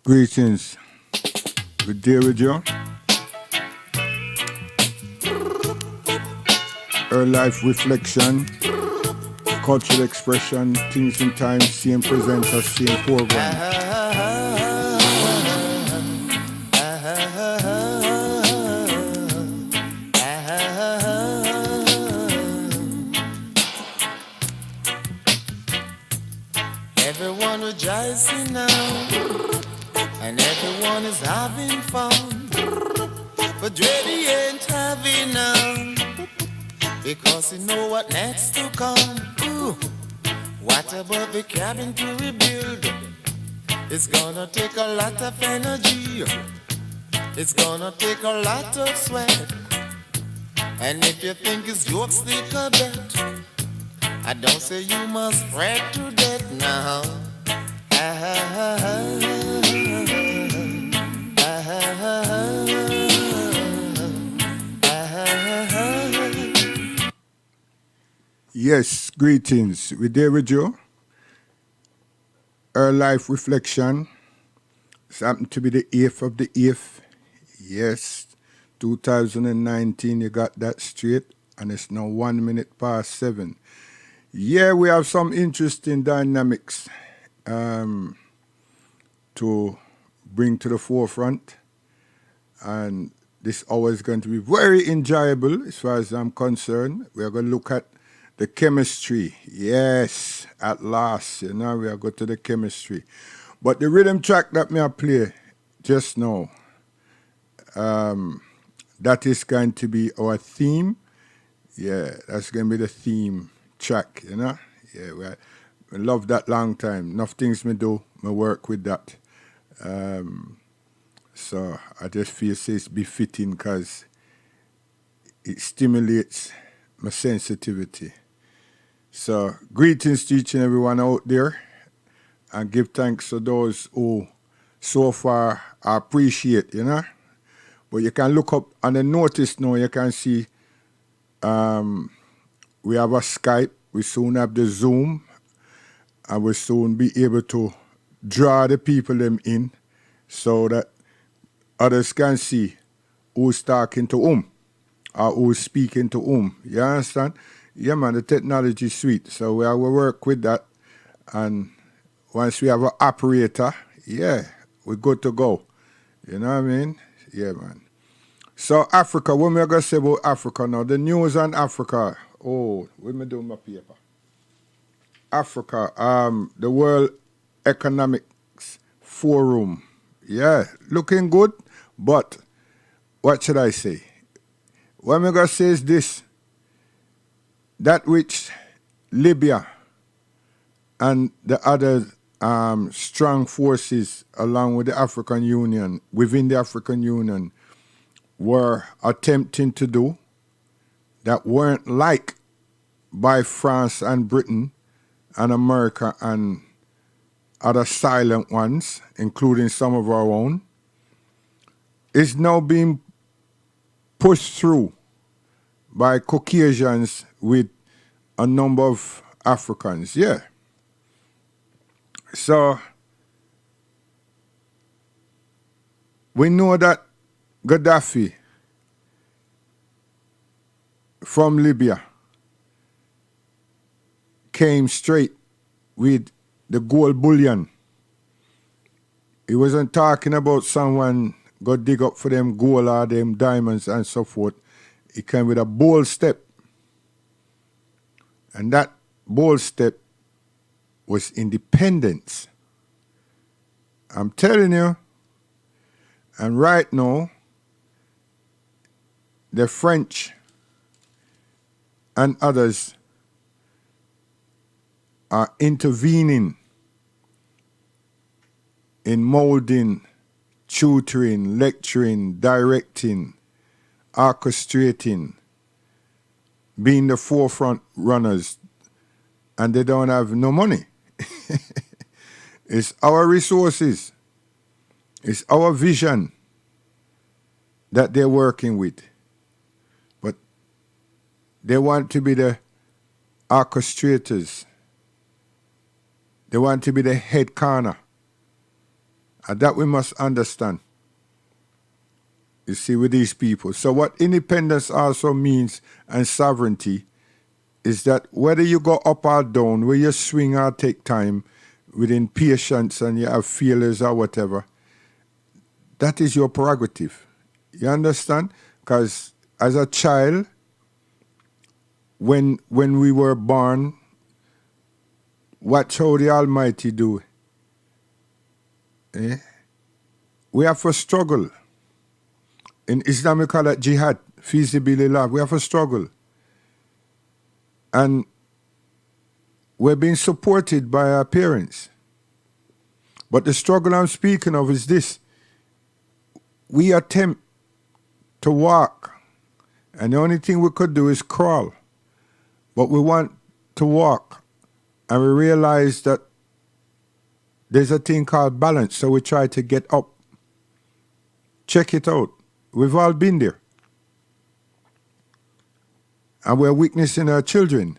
Greetings. Good day with you. Her life reflection, cultural expression, things in time, same presenter, same program. Everyone rejoicing now, and everyone is having fun. But Dreddy ain't having none, because he know what next to come. Ooh, what about the cabin to rebuild? It's gonna take a lot of energy. It's gonna take a lot of sweat. And if you think it's jokes, take a bet. I don't say you must fret to death now. Yes, greetings. We're there with you. Her life reflection. It's happened to be the 8th of the 8th. Yes, 2019. You got that straight. And it's now 1 minute past 7. Yeah, we have some interesting dynamics to bring to the forefront. And this hour is going to be very enjoyable as far as I'm concerned. We are going to look at the chemistry. Yes, at last, we are going to the chemistry. But the rhythm track that me I play just now, that is going to be our theme. Yeah, that's going to be the theme track, Yeah, I love that long time. Enough things me do, me work with that. So I just feel it's befitting because it stimulates my sensitivity. So greetings to each and everyone out there, and give thanks to those who so far I appreciate, But you can look up on the notice now, you can see we have a Skype, we soon have the Zoom, and we'll soon be able to draw the people them in so that others can see who's talking to whom or who's speaking to whom. You understand? Yeah, man, the technology is sweet. So we will work with that. And once we have an operator, yeah, we're good to go. You know what I mean? Yeah, man. So Africa, what am I going to say about Africa now? The news on Africa. Oh, what am I doing my paper? Africa, the World Economics Forum. Yeah, looking good, but what should I say? What I'm going to say is this, that which Libya and the other strong forces along with the African Union, within the African Union, were attempting to do that weren't liked by France and Britain and America and other silent ones, including some of our own, is now being pushed through by Caucasians with a number of Africans. Yeah. So we know that Gaddafi from Libya came straight with the gold bullion. He wasn't talking about someone go dig up for them gold or them diamonds and so forth. He came with a bold step. And that bold step was independence. I'm telling you. And right now, the French and others are intervening in molding, tutoring, lecturing, directing, orchestrating, being the forefront runners, and they don't have no money. It's our resources, it's our vision that they're working with. But they want to be the orchestrators. They want to be the head corner. And that we must understand, you see, with these people. So what independence also means and sovereignty is that whether you go up or down, where you swing or take time, within patience and you have feelers or whatever, that is your prerogative. You understand? Because as a child, when we were born, watch how the Almighty do. Eh? We have to struggle. In Islam, we call it jihad, feasibility. We have to struggle. And we're being supported by our parents. But the struggle I'm speaking of is this. We attempt to walk, and the only thing we could do is crawl. But we want to walk, and we realize that there's a thing called balance, so we try to get up. Check it out. We've all been there. And we're witnessing our children.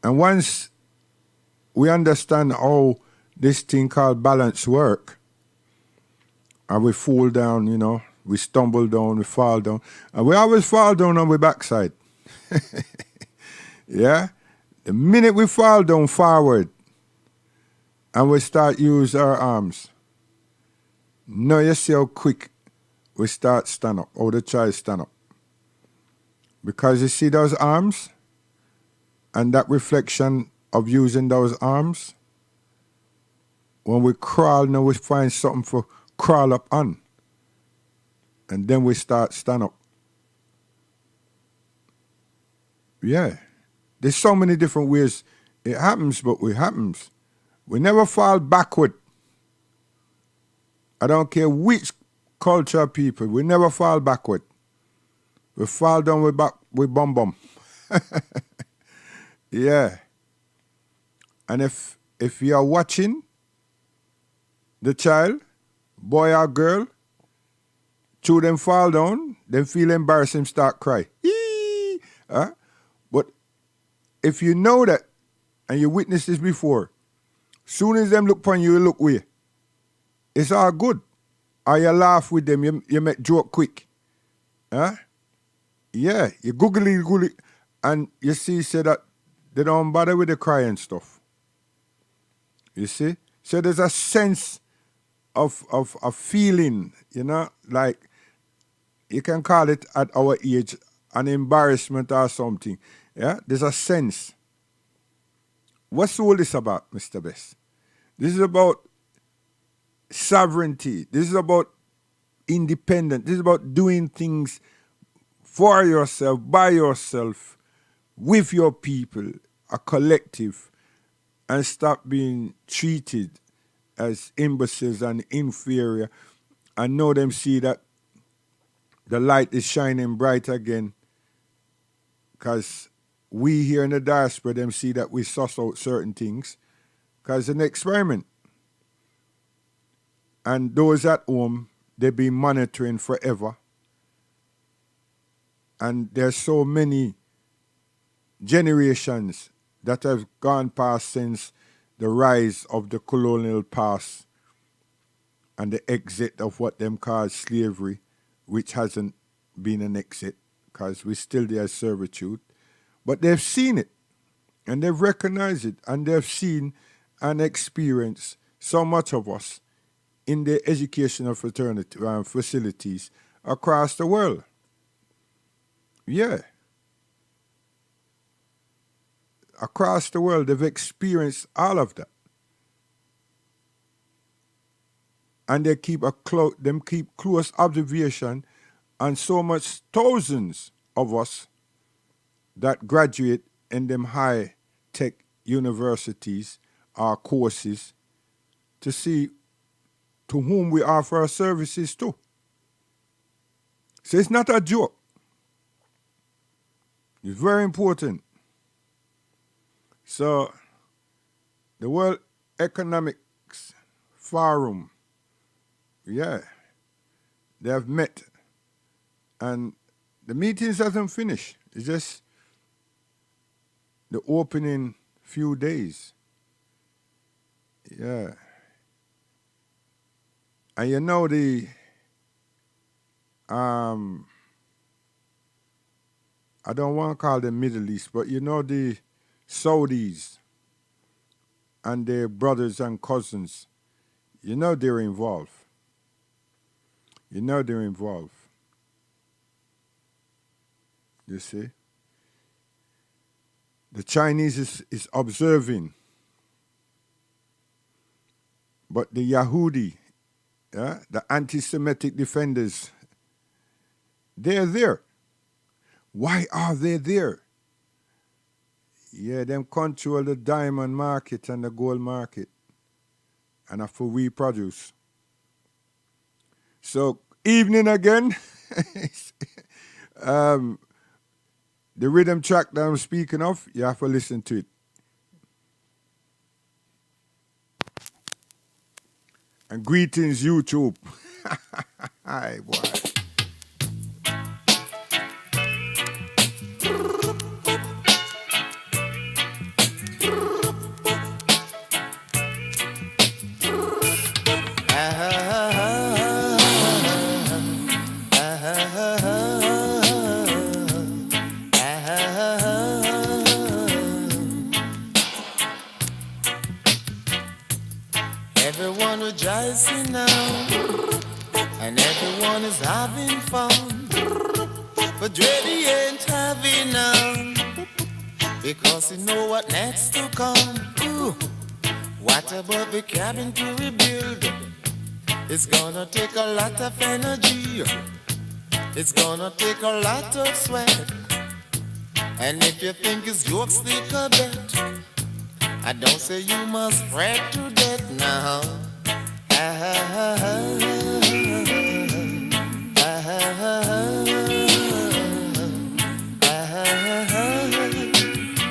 And once we understand how this thing called balance work, and we fall down, you know, we stumble down, we fall down, and we always fall down on our backside. Yeah? The minute we fall down forward, and we start use our arms, now you see how quick we start stand up, how the child stand up. Because you see those arms, and that reflection of using those arms, when we crawl, now we find something for crawl up on. And then we start stand up. Yeah. There's so many different ways it happens, but it happens. We never fall backward. I don't care which culture people, we never fall backward. We fall down with back with bum. Yeah. And if you're watching the child, boy or girl, through them fall down, them feel embarrassed and start cry. But if you know that, and you witnessed this before, soon as them look upon you, you look away. It's all good. Or you laugh with them, you make joke quick. Huh? Yeah, you googly, and you see, say that they don't bother with the crying stuff. You see? So there's a sense of feeling, you know, like you can call it at our age an embarrassment or something. Yeah, there's a sense. What's all this about, Mr. Best? This is about sovereignty. This is about independence. This is about doing things for yourself, by yourself, with your people, a collective, and stop being treated as imbeciles and inferior, and know them see that the light is shining bright again, because we here in the diaspora, them see that we suss out certain things, because it's an experiment. And those at home, they've been monitoring forever. And there's so many generations that have gone past since the rise of the colonial past and the exit of what them call slavery, which hasn't been an exit because we're still there as servitude. But they've seen it and they've recognized it and they've seen and experienced so much of us in the educational fraternity facilities across the world. Yeah. Across the world, they've experienced all of that. And they keep keep close observation on so much thousands of us that graduate in them high tech universities or courses to see to whom we offer our services to. So it's not a joke. It's very important. So the World Economics Forum, yeah, they have met. And the meetings hasn't finished. It's just the opening few days. Yeah. And you know um, I don't want to call them Middle East, but you know the Saudis and their brothers and cousins, you know they're involved. You know they're involved. You see? The Chinese is observing, but the Yahudi, yeah, the anti-Semitic defenders, they're there. Why are they there? Yeah, them control the diamond market and the gold market, and for we produce. So evening again. um, the rhythm track that I'm speaking of, you have to listen to it. And greetings, YouTube. Hi, boy. Everyone rejoicing now, and everyone is having fun. But Dreddy ain't having none, because he know what next to come. Ooh. What about the cabin to rebuild? It's gonna take a lot of energy. It's gonna take a lot of sweat. And if you think it's jokes, stick a bet. I don't say you must fret to death now.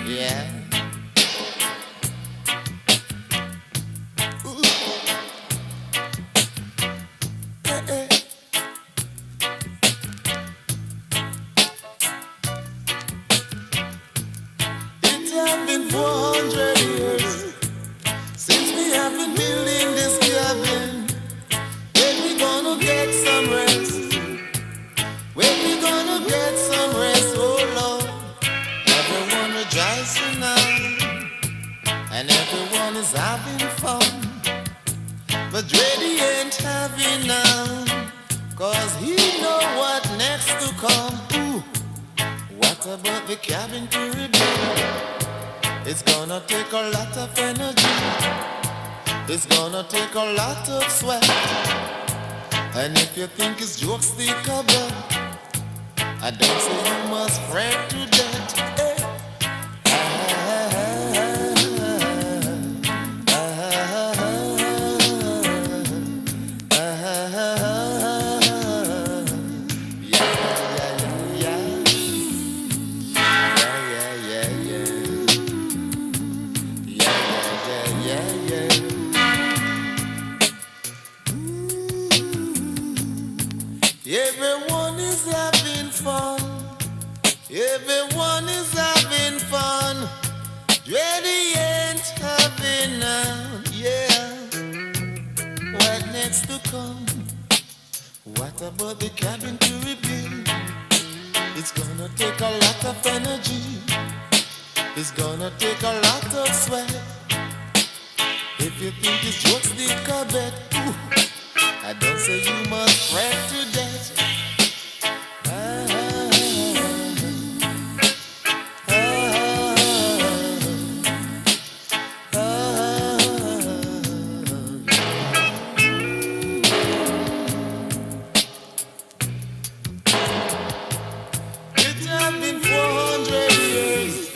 Yeah. Ooh. It has been 400 years since we have been building this cabin. When we gonna get some rest? When we gonna get some rest? Oh Lord, everyone rejoicing now, and everyone is having fun. But Dreddy ain't having none, 'cause he know what next to come. Ooh. What about the cabin to rebuild? It's gonna take a lot of energy. It's gonna take a lot of sweat. And if you think it's jokes, stick a bet. I don't say you must fret to death. Hey. Everyone is having fun. Everyone is having fun. Dreddy ain't having none. Yeah. What next to come? What about the cabin to rebuild? It's gonna take a lot of energy. It's gonna take a lot of sweat. If you think it's jokes, stick a bet. Ooh. I don't say you must fret to death. It has been 400 years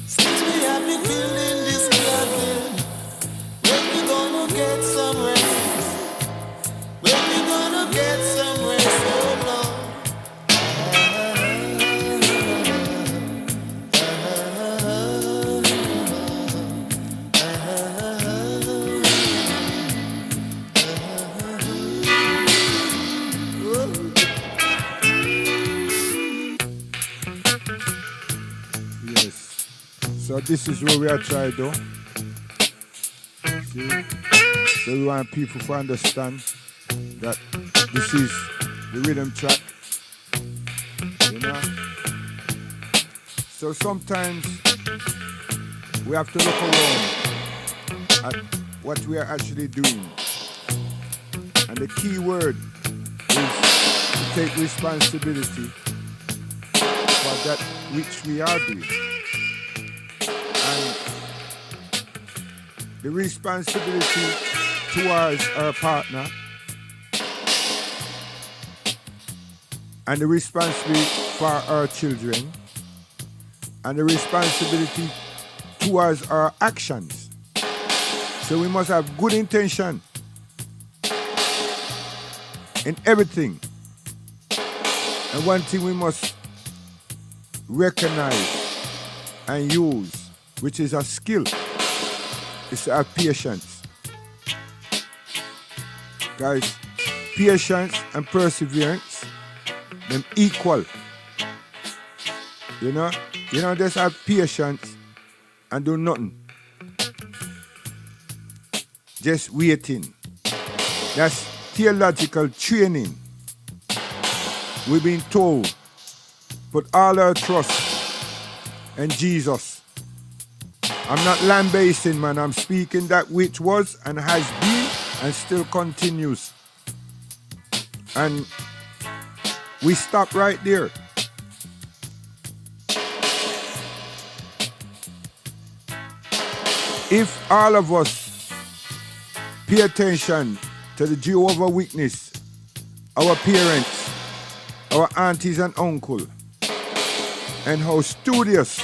since we have been building this cabin. When we gonna get some rest? When we gonna get some rest, oh Lord? Yes. So this is what we are trying to do. See? So we want people to understand that this is the rhythm track, you know. So sometimes we have to look around at what we are actually doing. And the key word is to take responsibility for that which we are doing. And the responsibility towards our partner and the responsibility for our children and the responsibility towards our actions. So we must have good intention in everything. And one thing we must recognize and use, which is a skill, is to have patience. Guys, patience and perseverance, them equal. You know just have patience and do nothing. Just waiting. That's theological training. We've been told, put all our trust in Jesus. I'm not lambasting, man. I'm speaking that which was and has been and still continues. And we stop right there. If all of us pay attention to the Jehovah Witness, our parents, our aunties and uncle, and how studious,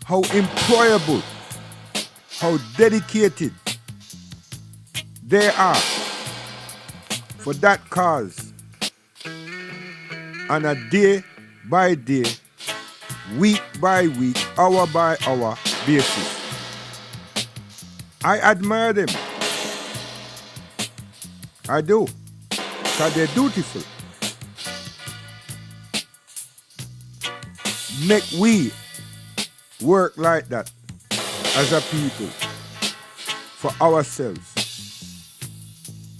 how employable, how dedicated they are for that cause on a day by day, week by week, hour by hour basis. I admire them. I do. Because they're dutiful. Make we work like that as a people for ourselves.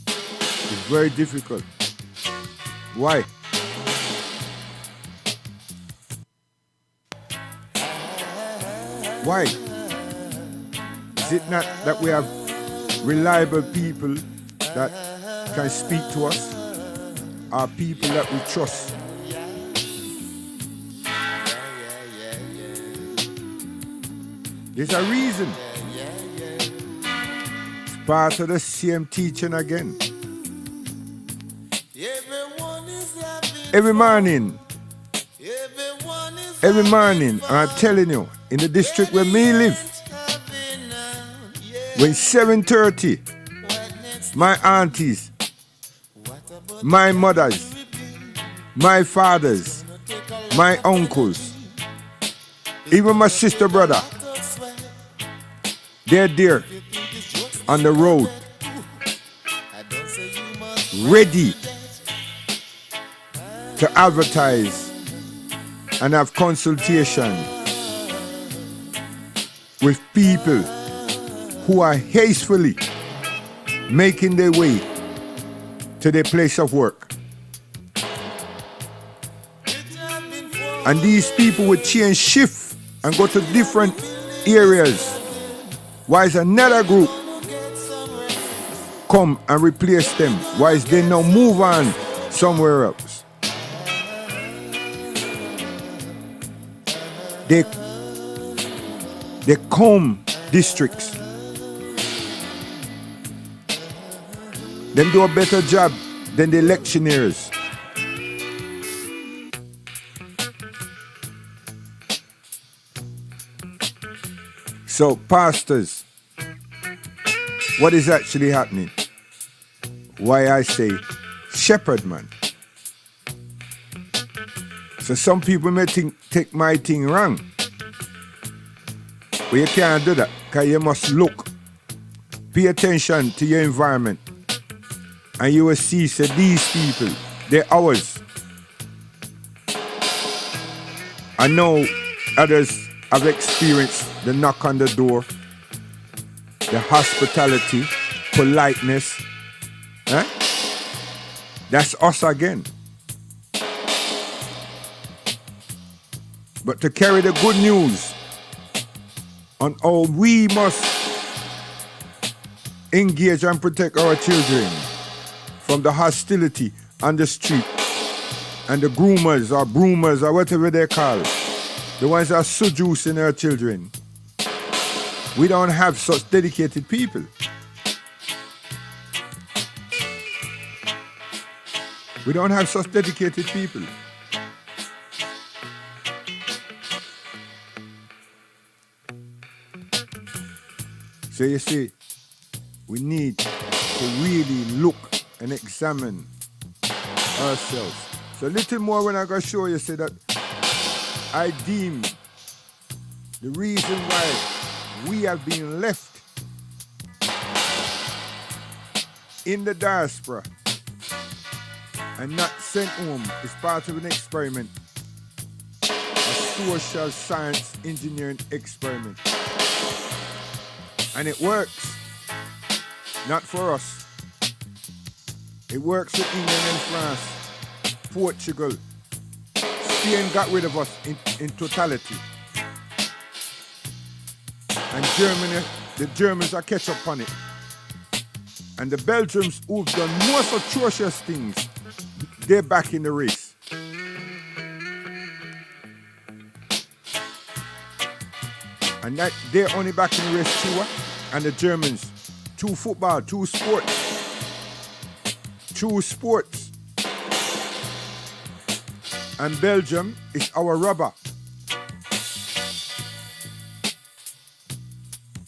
It's very difficult. Why? Why? Is it not that we have reliable people that can speak to us? Are people that we trust? There's a reason. It's part of the same teaching again. Every morning, I'm telling you, in the district where me live, when 7:30, my aunties, my mothers, my fathers, my uncles, even my sister brother, they're there on the road, ready to advertise and have consultation with people who are hastily making their way to their place of work. And these people would change shift and go to different areas, whilst another group come and replace them, whilst they now move on somewhere else. They comb districts. Them do a better job than the electioneers. So, pastors, what is actually happening? Why I say shepherd man. So some people may take my thing wrong. But you can't do that, because you must look. Pay attention to your environment. And you will see, so these people, they're ours. I know others have experienced the knock on the door, the hospitality, politeness, Eh? That's us again. But to carry the good news on how we must engage and protect our children from the hostility on the street and the groomers or broomers or whatever they call it, the ones that are seducing our children. We don't have such dedicated people. We don't have such dedicated people. So you see, we need to really look and examine ourselves. So a little more when I go show you, say that I deem the reason why we have been left in the diaspora and not sent home is part of an experiment, a social science engineering experiment. And it works, not for us. It works with England and France, Portugal. Spain got rid of us in totality. And Germany, the Germans are catch up on it. And the Belgians who've done most atrocious things, they're back in the race. And that they're only back in the race too, and the Germans, 2 football, 2 sports. 2 sports. And Belgium is our rubber.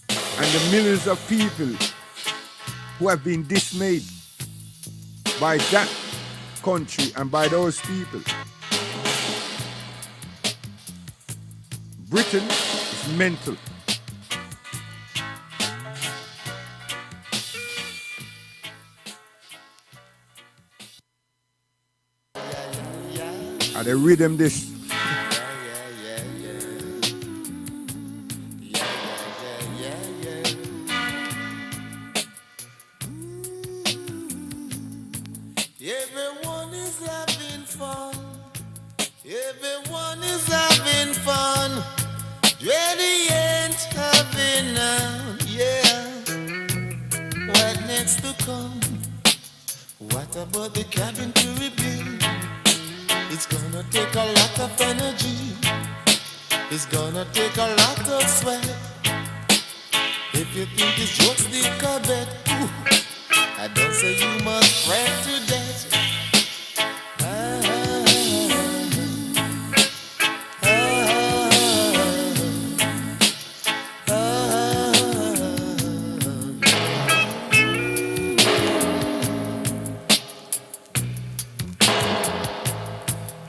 And the millions of people who have been dismayed by that country and by those people. Britain is mental. And they rhythm this. Everyone is having fun. Everyone is having fun. Ready ain't having none. Yeah. What next to come? What about the cabin to rebuild? It's gonna take a lot of energy. It's gonna take a lot of sweat. If you think it's just the carpet, I don't say you must fret to death.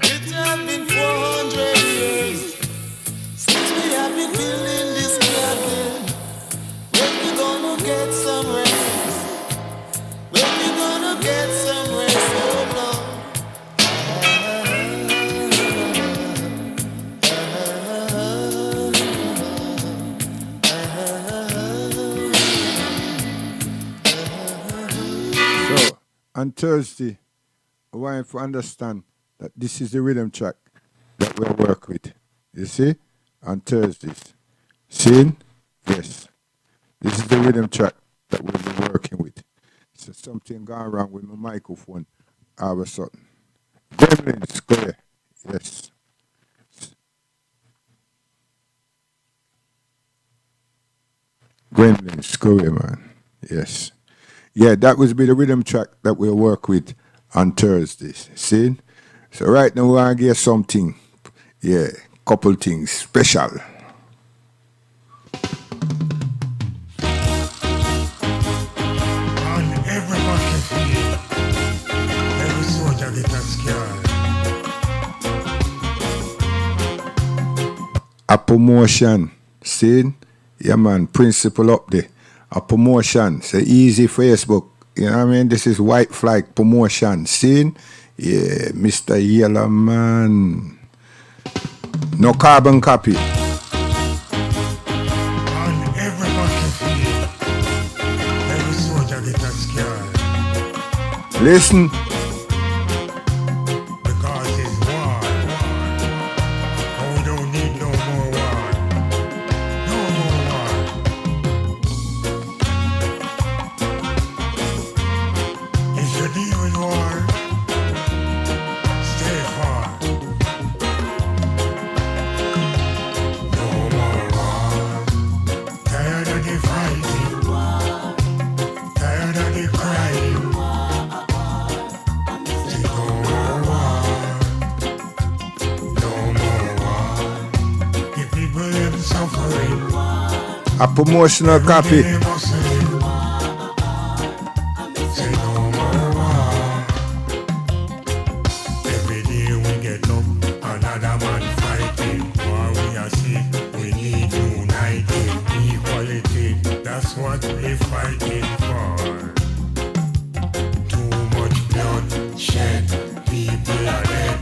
It has been 400 years since we have been building this cabin. When we gonna get some rest? When we gonna get some rest, oh Lord? So, on Thursday, I want you to understand that this is the rhythm track that we work with. You see? On Thursdays. Seen? Yes. This is the rhythm track that we'll be working with. So something gone wrong with my microphone all of a sudden. Gremlins, go there. Yes. Gremlins, go here, man. Yes. Yeah, that would be the rhythm track that we'll work with on Thursdays. See? So right now we're gonna get something. Yeah, couple things special. And every battlefield, every soldier get a scar. A promotion. See? Yeah, man, principle up there. A promotion. Say easy Facebook. You know what I mean? This is white flag promotion. See? Yeah, Mr. Yellow Man. No carbon copy. On every battlefield, every soldier get a scar. Listen. Because it's war. Oh, we don't need no more war. No more war. If you deal with war, stay far. No more war. Tired of the fighting. Tired of the crying. Say no more war. No more war. The people them suffering. A promotional copy. They hustling. Say no more war. Every day we get up, another man fighting. War we are sick, we need united. Equality, that's what we're fighting for. Too much blood shed, people are dead.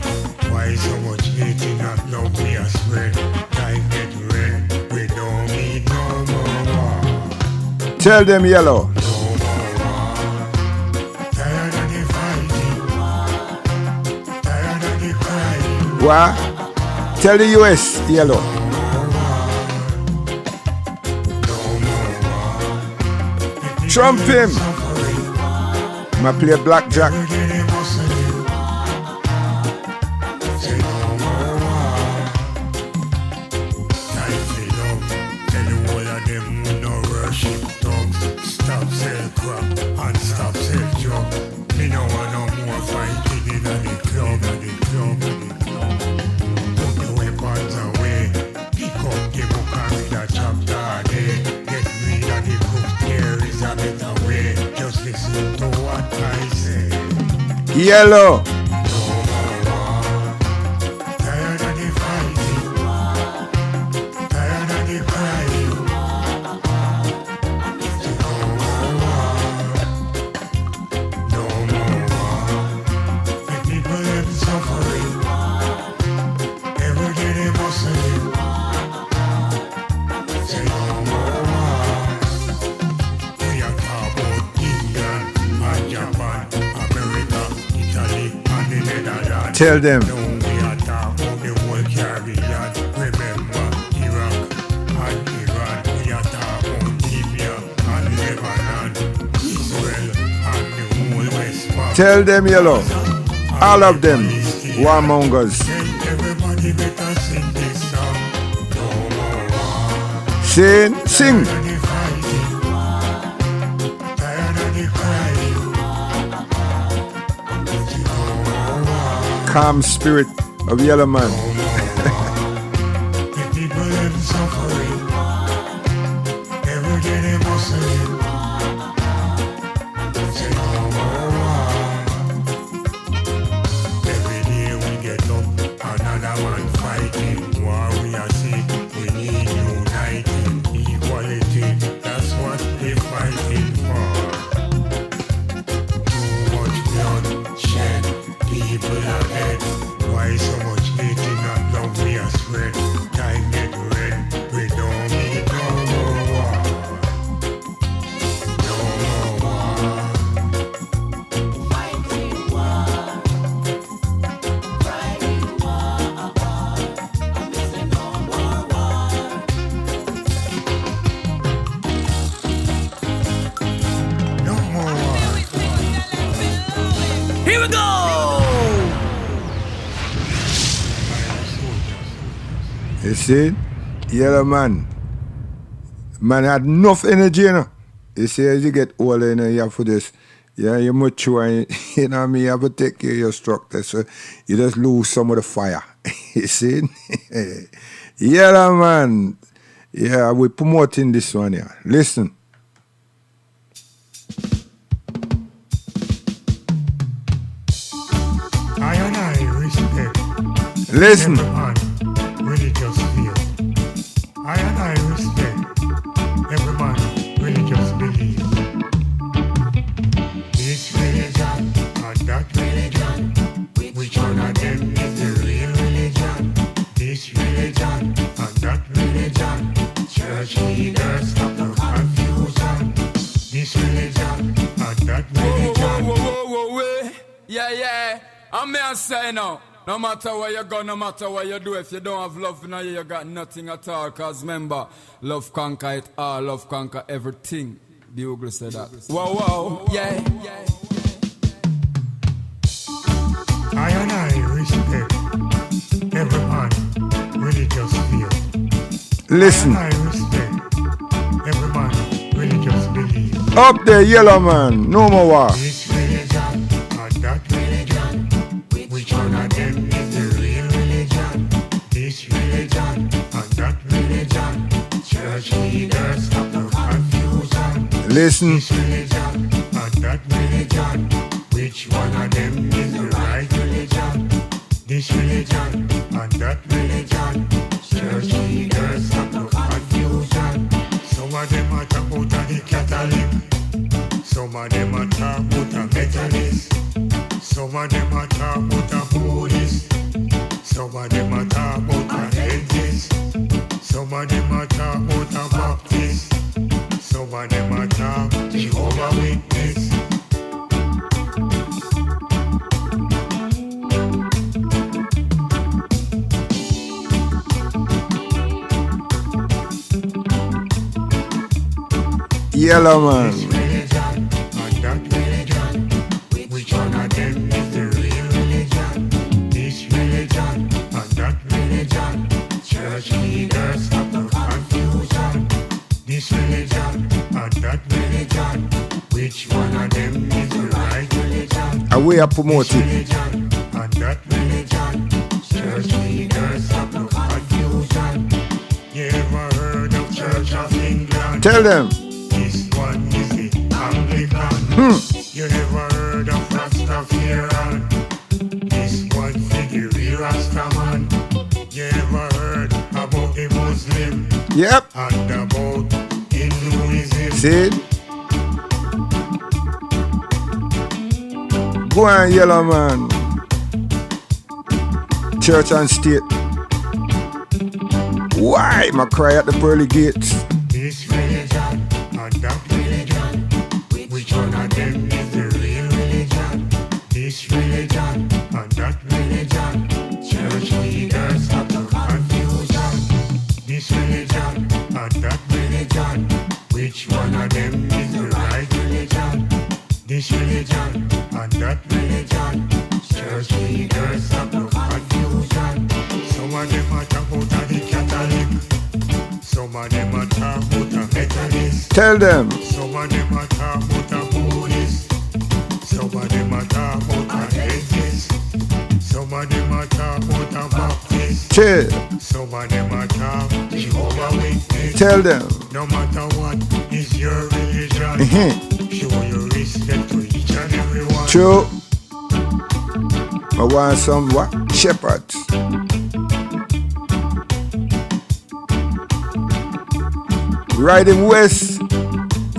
Why so much hating and love we are spread? Time get red, we don't need no more war. Tell them yellow. No more war. Tired of the fighting. Tired of the crying. What? Tell the US yellow. No more war. The people Trump him. suffering. I play blackjack. Every day they hustling. Say no more war. Time for love. Tell the whole of them who no worship dogs. Stop sell crap and stop sell drug. Me no want no more fighting in the club. Put the weapons away. Pick up the book and read a chapter a day. Get rid of the cook. There is a better way. Just listen to what I say. Yellow. No more war. Tired of the fighting. Tired of the crying. No more war. No more war. The people them suffering. Every day they hustling. Say no more war. We are talk about England and Japan, America, Italy, and the Netherlands. Tell them. Now we are talk about the whole Caribbean. Remember Iraq and Iran. We are talk about Libya and Lebanon, Israel and the whole West Bank. Tell them yellow. All of them. Warmongers. Tell everybody better sing this song. No more war. Sing. Sing. Tired of the fighting. Tired of the crying. No more war. Calm spirit of yellow man. The people them suffering. Every day they hustling. Say no more war. Every day we get up, another man fighting. War we are sick, we need united. Equality, that's what we're fighting for. Too much blood shed, people are dead. Why so much hating and love we are spread? Time get red, we don't need no more war. No more war. No more war. Here we go! You see? Yellow man. Man had enough energy, you know. You see, as you get older, you know, you have to just, yeah, you mature, and, you know what I mean? You have to take care of your structure, so you just lose some of the fire. You see? Yellow man. Yeah, we're promoting this one here. Listen. I and I respect Listen. every man religious feel. I and I respect every man religious belief. This religion and that religion, which one of them is the real religion? This religion and that religion, church leaders stop the confusion. This religion and that religion. Whoa, whoa, whoa, whoa, whoa. Yeah. I'm me and say now. No matter where you go, no matter what you do, if you don't have love in you, you got nothing at all. Cause remember, love conquer it all, love conquer everything. The Ogle said that. Whoa, yeah. I and I respect every man religious view. Listen. I and I respect every man religious belief. Up there, yellow man. No more war. This religion or that religion, which one of them is the real religion? This religion or that religion, church leaders have no confusion. Listen. This religion or that religion, which one of them is the right religion? This religion and that religion, church leaders have no confusion. Some of them are talk about the Catholic, some of them are talk about a Methodist, some of them are talk about a Buddhist, some of them are talk about a Adventist, some of them are talk about a Baptist, some of them are talk Jehovah's Witness. Yellow man. This religion and that religion, which one of them is the real religion? This religion and that religion, church leaders have no confusion. This religion and that religion, which one of them is the right religion? Away I promote This it. religion and that religion, church leaders have no confusion. You ever heard of Church of England? Tell them. This one is the Anglican. You ever heard of Rastafarian? This one is the real Rastaman. You ever heard about the Muslim Yep. and about Hinduism? See it? Go on, yellow man. Church and state. Why? My cry at the pearly gates. This religion and that religion, which one of them is the real religion? This religion and that religion, church leaders have no confusion. This religion and that religion, which one of them is the right religion? This religion and that religion, church leaders have no confusion. Some of them are talk about the Catholic, some of them are talk about a Methodist, Tell them. some of them are talk about a Buddhist, some of them are talk about a Adventist, some of them are talk about a Baptist, Chill. some of them are talk Jehovah's Witness. Tell them. No matter what is your religion, show your respect to each and every one. True. I want some what? Shepherds. Riding west.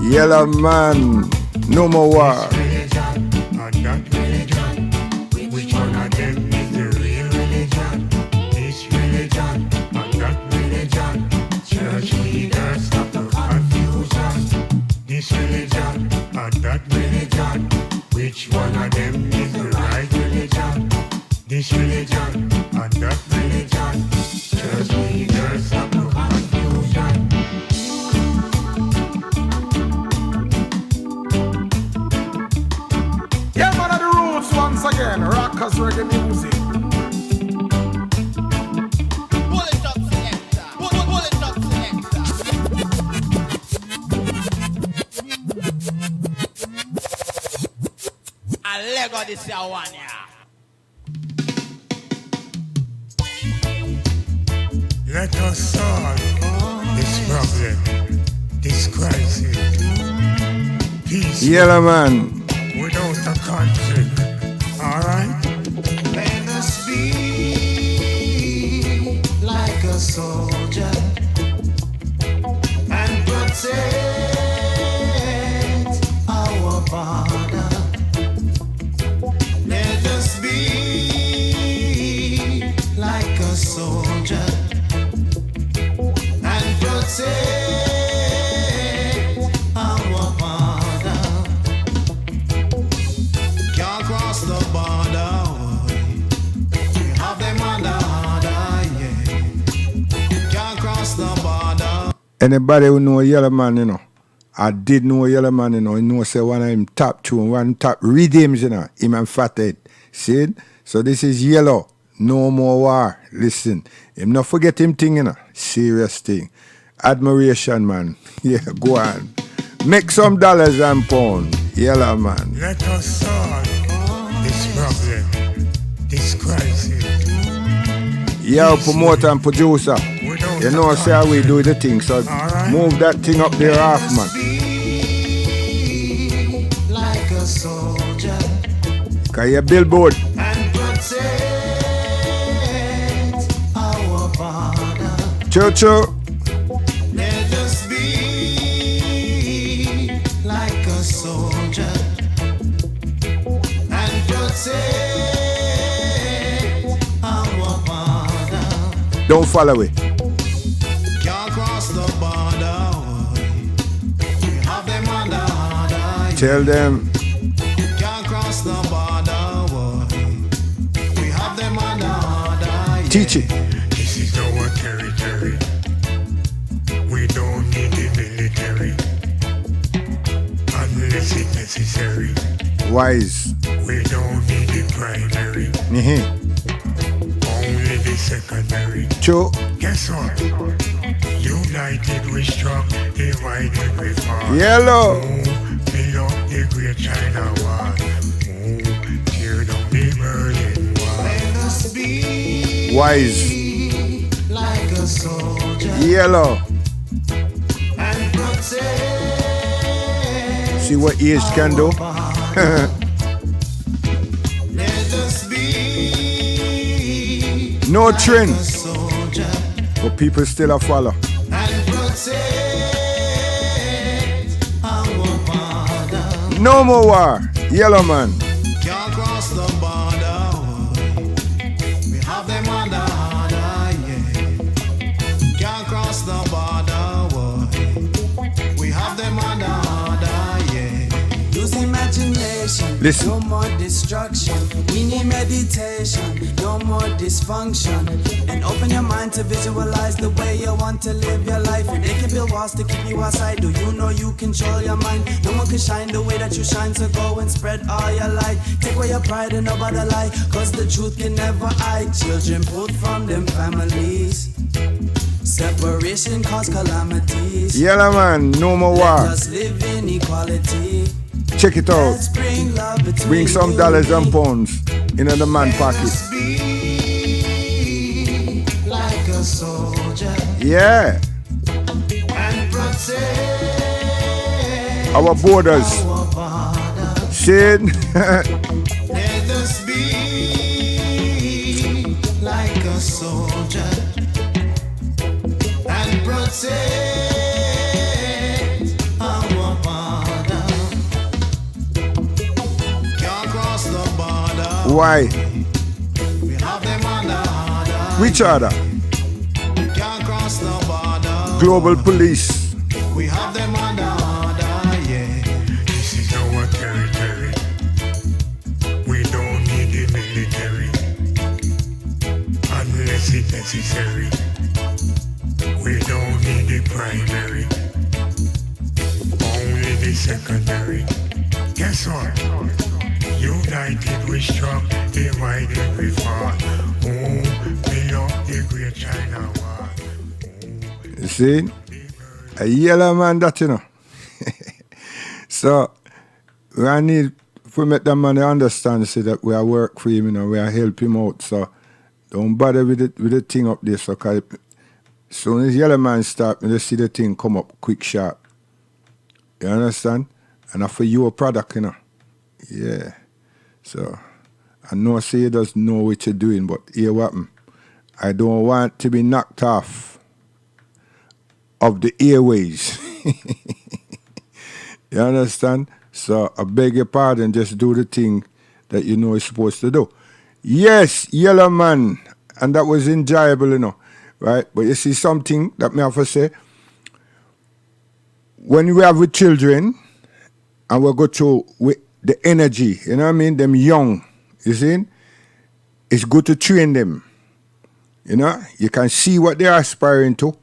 Yellow man. No more war. Religion and that religion, which one of them is the real religion? This religion and that religion, church leaders have no confusion. This religion and that religion, which one of them is the right religion? This religion and that religion, church leaders have no confusion. Yeah, man of the roots once again, rockers reggae music. Pull it up, selector. Pull it up, selector. A Lego this year one, yeah. Let us solve this problem, this crisis. Peace Yellow man. without a conflict. Alright? Let us be like a soldier and protect our border. Let us be like a soldier and protect our border. Can't cross the border. Anybody who know Yellow Man, you know, I did know Yellow Man, you know say one of him top tune, one top rhythms, you know, him and Fathead. See it? So this is Yellow, No More War. Listen, him not forget him thing, you know, serious thing. Admiration, man. Yeah, go on. Make some dollars and pounds. Yellow Man. Let us solve this problem, this crisis. Yeah, promoter and producer. You know, say how we do the thing, so move that thing up there off, man. Like a soldier. Cause you billboard. And protect our border. Choo-choo. Let us be like a soldier and protect our border. Don't follow it. Can't cross the border. We have them under order. Tell them. Can't cross the border. We have them under order. Teach it. This is our territory. We don't need the military unless it's necessary. Wise. We don't need the primary, only the secondary. Choo. Guess what? United we strong, divided we fall. Yellow. Build up the great China wall. Tear down the Berlin Wall. Let us be Wise. like a soldier Yellow. and protect. See what age can do? Let us be No trend, a soldier but people still a follow. and protect our border. No more war. Yellow Man. Can't cross the border. We have them under order, yeah. Can't cross the border. We have them under order, yeah. Use imagination, Listen. no more destruction. We need meditation, no more dysfunction. And open your mind to visualize the way you want to live your life. And they can build walls to keep you outside. Do you know you control your mind? No one can shine the way that you shine, so go and spread all your light. Take away your pride and nobody lie, cause the truth can never hide. Children pulled from them families. Separation cause calamities. Yellow Man. No more Let war. us live in equality. Check it out. Let's bring love between Bring some you dollars and me. pounds in the man pocket. Let's be like a soldier Yeah. and protect Our borders. our border. Shit. Let us be like a soldier and protect our border. Can't cross the border. Why? We have them under order. Which other? Can't cross the border. Global police. We have them under order, yeah. This is our territory. We don't need the military unless it's necessary. We don't need the primary, only the secondary. Guess what? United we strong, divided we fall. Build up the great China wall. You see? A yellow man that, you know. So, we need to make that man understand, say that we are work for him, you know, we are help him out. So, don't bother with the thing up there. So, cause as soon as yellow man start, me just see the thing come up quick, sharp. You understand? And I for you a product, you know. Yeah. So, I know say you just know what you're doing, but here what happen? I don't want to be knocked off of the airways. You understand? So I beg your pardon, just do the thing that you know you're supposed to do. Yes, Yellow Man, and that was enjoyable, you know, right? But you see something that me have to say, when we have with children and we go through with the energy, you know what I mean, them young, you see, it's good to train them. You know, you can see what they're aspiring to,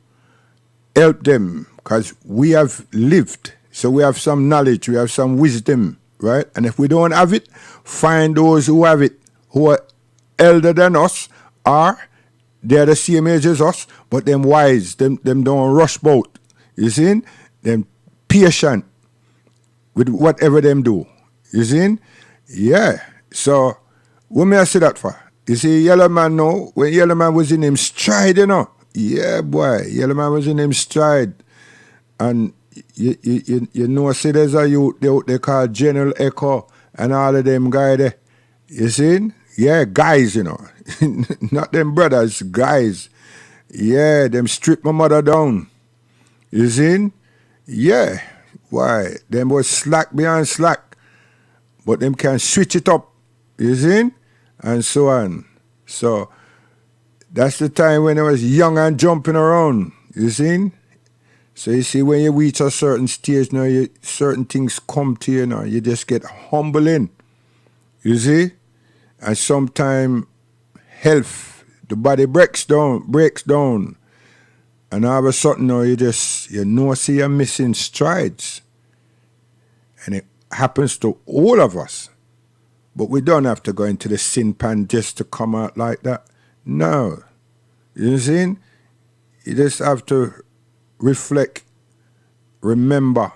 help them, because we have lived. So we have some knowledge, we have some wisdom, right? And if we don't have it, find those who have it, who are elder than us, or they're the same age as us, but them wise, them don't rush boat. You see? Them patient with whatever them do. You see? Yeah. So what may I say that for? You see, Yellow Man now, when Yellow Man was in him stride, you know. Yeah, boy. Yellow Man was in him stride. And you know, see, there's a youth they call General Echo and all of them guys there. You see? Yeah, guys, you know. Not them brothers, guys. Yeah, them strip my mother down. You see? Yeah. Why? Them was slack beyond slack. But them can switch it up. You see? And so on. So that's the time when I was young and jumping around. You see? So you see, when you reach a certain stage now, certain things come to you now. You just get humbling. You see? And sometimes health, the body breaks down. And all of a sudden now you know, see you're missing strides. And it happens to all of us. But we don't have to go into the sin pan just to come out like that. No. You see? You just have to reflect, remember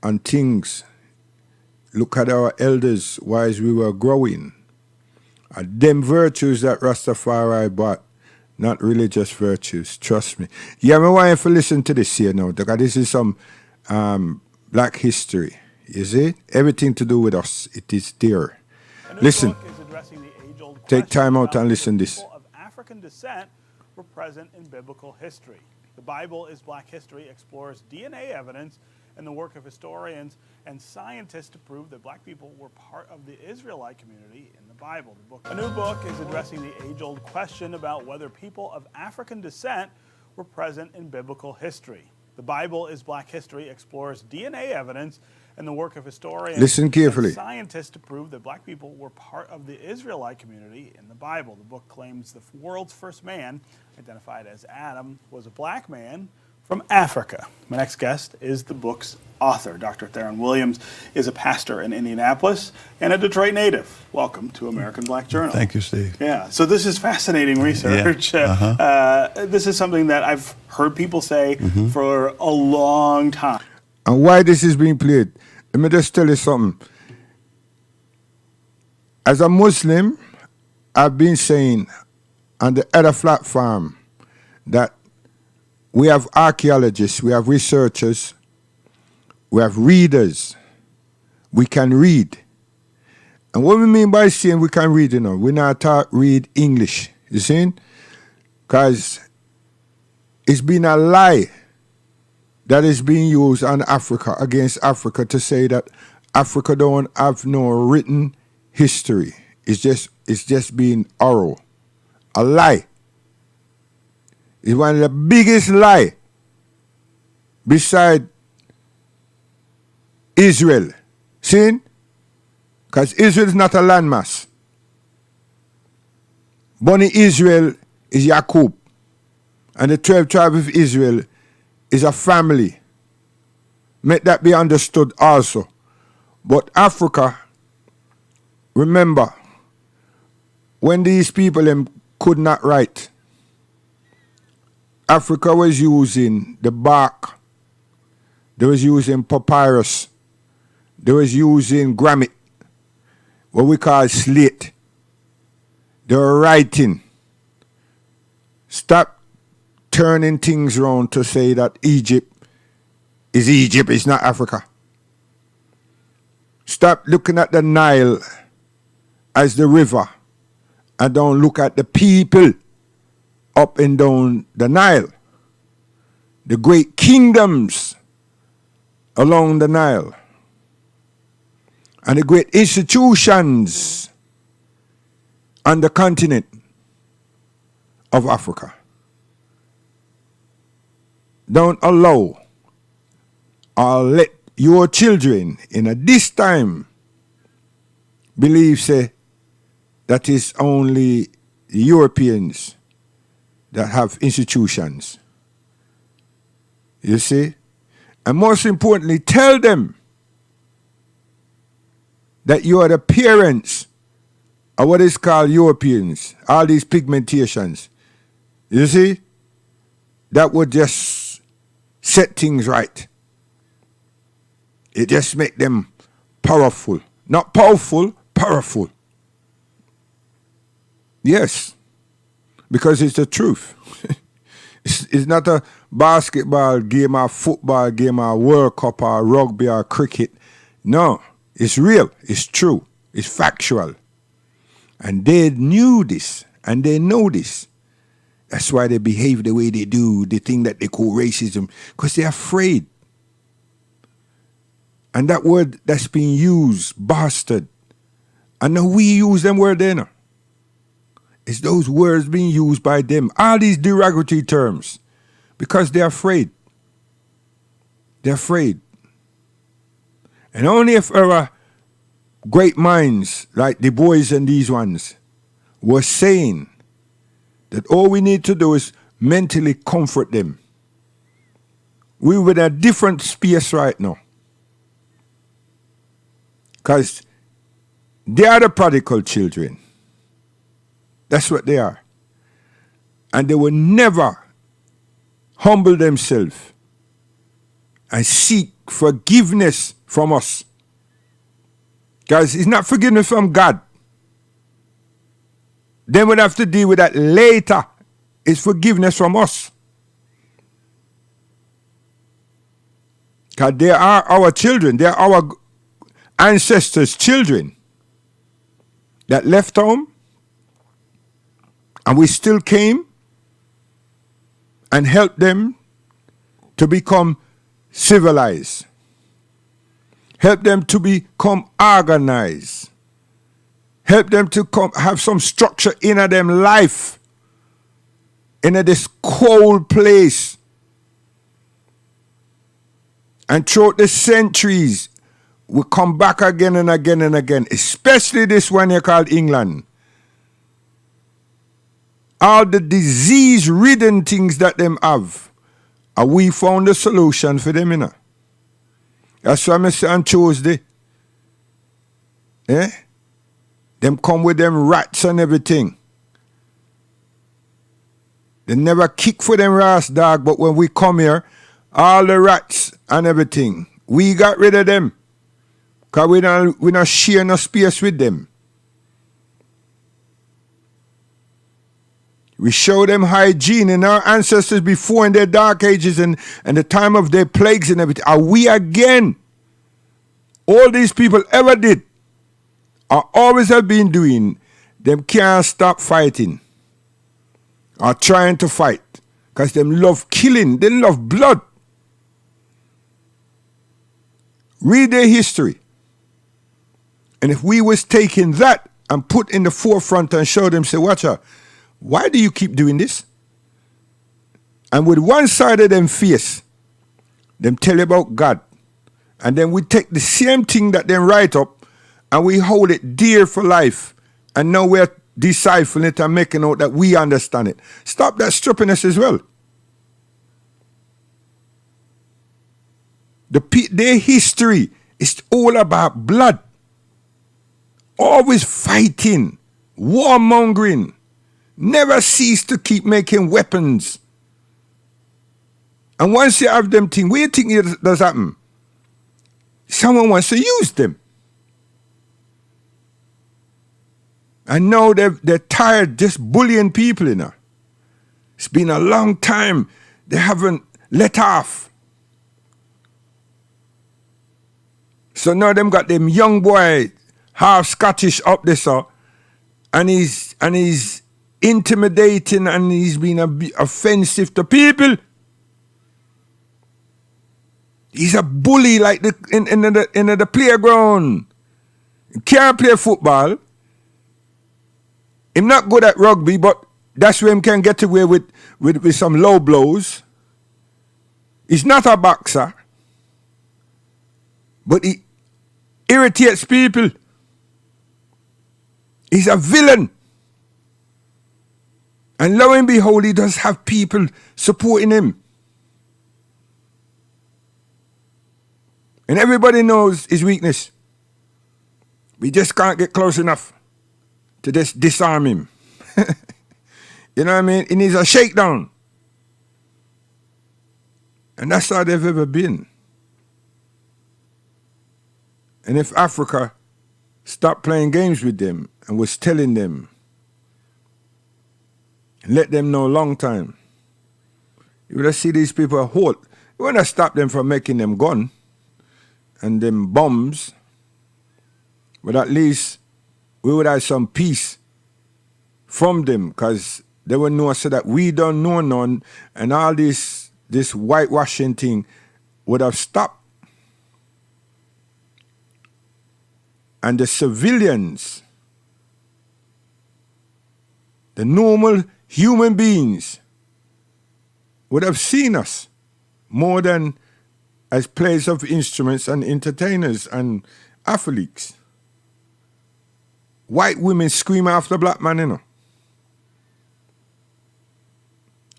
on things. Look at our elders, why as we were growing. And them virtues that Rastafari brought, not religious virtues, trust me. Yeah, I want you to listen to this here now, because this is some black history. You see? Everything to do with us, it is there. Listen. Take time out and listen to this. People of African descent were present in biblical history. The Bible is Black History explores DNA evidence and the work of historians and scientists to prove that black people were part of the Israelite community in the Bible. A new book is addressing the age-old question about whether people of African descent were present in biblical history. The Bible is Black History explores DNA evidence and the work of historians Listen carefully. and scientists to prove that black people were part of the Israelite community in the Bible. The book claims the world's first man, identified as Adam, was a black man from Africa. My next guest is the book's author. Dr. Theron Williams is a pastor in Indianapolis and a Detroit native. Welcome to American Black Journal. Thank you, Steve. Yeah, so this is fascinating research. This is something that I've heard people say for a long time. And why this is being played, let me just tell you something. As a Muslim, I've been saying on the other platform that we have archaeologists, we have researchers, we have readers. We can read. And what we mean by saying we can read, we're not taught read English, you see? Because it's been a lie that is being used on Africa, against Africa, to say that Africa don't have no written history. It's just being oral. A lie. It's one of the biggest lie beside Israel. See? Because Israel is not a landmass. Bonnie Israel is Jacob. And the 12 tribes of Israel is a family. Make that be understood also. But Africa, remember, when these people could not write, Africa was using the bark. They was using papyrus. They was using granite, what we call slate. They were writing. Stop turning things around to say that Egypt, it's not Africa. Stop looking at the Nile as the river and don't look at the people up and down the Nile. The great kingdoms along the Nile. And the great institutions on the continent of Africa. Don't allow or let your children in this time believe, say, that it's only the Europeans that have institutions. You see? And most importantly, tell them that you are the parents of what is called Europeans, all these pigmentations. You see? That would just set things right. It just make them powerful. Not powerful, powerful. Yes. Because it's the truth. It's not a basketball game or football game or World Cup or rugby or cricket. No. It's real. It's true. It's factual. And they knew this. And they know this. That's why they behave the way they do. They think that they call racism. Because they're afraid. And that word that's being used, bastard. And now we use them word there. It's those words being used by them. All these derogatory terms. Because they're afraid. They're afraid. And only if our great minds, like the boys and these ones, were saying that all we need to do is mentally comfort them. We're in a different space right now. Because they are the prodigal children. That's what they are. And they will never humble themselves and seek forgiveness from us. Guys, it's not forgiveness from God. Then we'll have to deal with that later. It's forgiveness from us. Because they are our children. They are our ancestors' children that left home, and we still came and helped them to become civilized. Help them to become organized. Help them to have some structure in them life. In this cold place. And throughout the centuries, we come back again and again and again. Especially this one here called England. All the disease-ridden things that them have. And we found a solution for them, you know. That's why I say on Tuesday. Eh? Them come with them rats and everything. They never kick for them rats, dog, but when we come here, all the rats and everything, we got rid of them. Because we not share no space with them. We show them hygiene in our ancestors before in their dark ages and the time of their plagues and everything. Are we again? All these people ever did, or always have been doing, them can't stop fighting. Or trying to fight. Because them love killing. They love blood. Read their history. And if we was taking that and put in the forefront and show them, say, watch out. Why do you keep doing this? And with one side of them face, them tell you about God. And then we take the same thing that they write up and we hold it dear for life. And now we're deciphering it and making out that we understand it. Stop that stupidness as well. Their history is all about blood. Always fighting, warmongering. Never cease to keep making weapons. And once you have them things, what do you think it does happen? Someone wants to use them. And now they're tired just bullying people, you know. It's been a long time. They haven't let off. So now them got them young boy, half Scottish up there, so, and he's intimidating and he's been offensive to people. He's a bully like in the playground. He can't play football. He's not good at rugby, but that's where he can get away with some low blows. He's not a boxer. But he irritates people. He's a villain. And lo and behold, he does have people supporting him. And everybody knows his weakness. We just can't get close enough to just disarm him. You know what I mean? He needs a shakedown. And that's how they've ever been. And if Africa stopped playing games with them and was telling them, and let them know a long time, you would have seen these people hold. You would have stopped them from making them gun and them bombs, but at least we would have some peace from them, because they would know so that we don't know none, and all this whitewashing thing would have stopped. And the civilians, the normal human beings, would have seen us more than as players of instruments and entertainers and athletes. White women scream after black man, you know.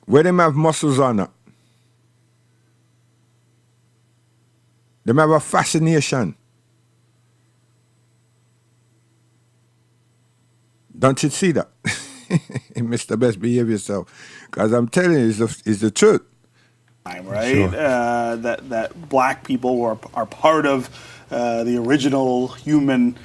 Where them have muscles on it. Them have a fascination. Don't you see that? Mr. Best, behave yourself. Because I'm telling you, it's the truth. Right? Sure. That black people are part of the original human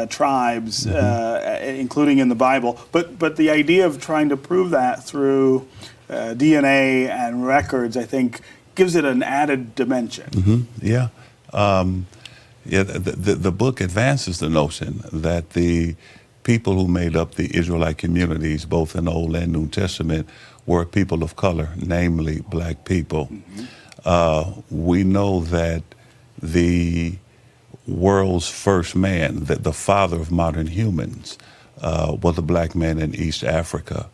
tribes, including in the Bible. But the idea of trying to prove that through DNA and records, I think, gives it an added dimension. Yeah. The book advances the notion that the people who made up the Israelite communities, both in Old and New Testament, were people of color, namely black people. We know that the world's first man, the father of modern humans, was a black man in East Africa.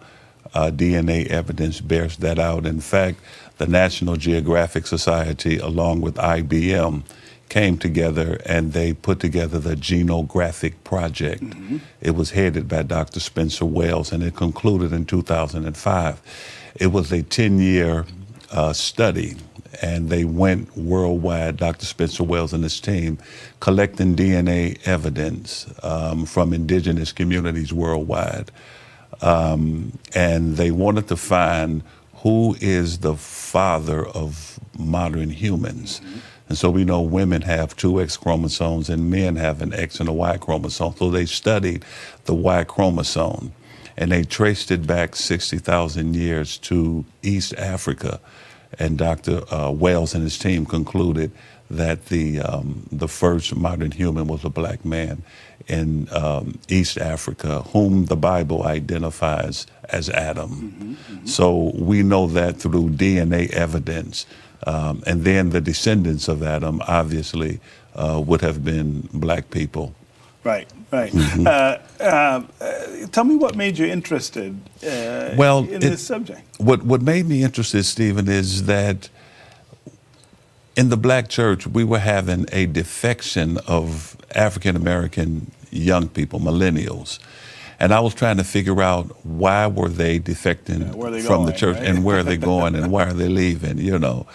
DNA evidence bears that out. In fact, the National Geographic Society, along with IBM, came together and they put together the Genographic Project. It was headed by Dr. Spencer Wells, and it concluded in 2005. It was a 10-year study, and they went worldwide, Dr. Spencer Wells and his team, collecting DNA evidence from indigenous communities worldwide. And they wanted to find who is the father of modern humans. And so we know women have two X chromosomes and men have an X and a Y chromosome. So they studied the Y chromosome and they traced it back 60,000 years to East Africa. And Dr. Wells and his team concluded that the first modern human was a black man in East Africa, whom the Bible identifies as Adam. So we know that through DNA evidence. And then the descendants of Adam, obviously, would have been black people. Right. Tell me what made you interested in this subject. What made me interested, Stephen, is that in the black church, we were having a defection of African-American young people, millennials. And I was trying to figure out why were they defecting from the church, right? And where are they going and why are they leaving, you know.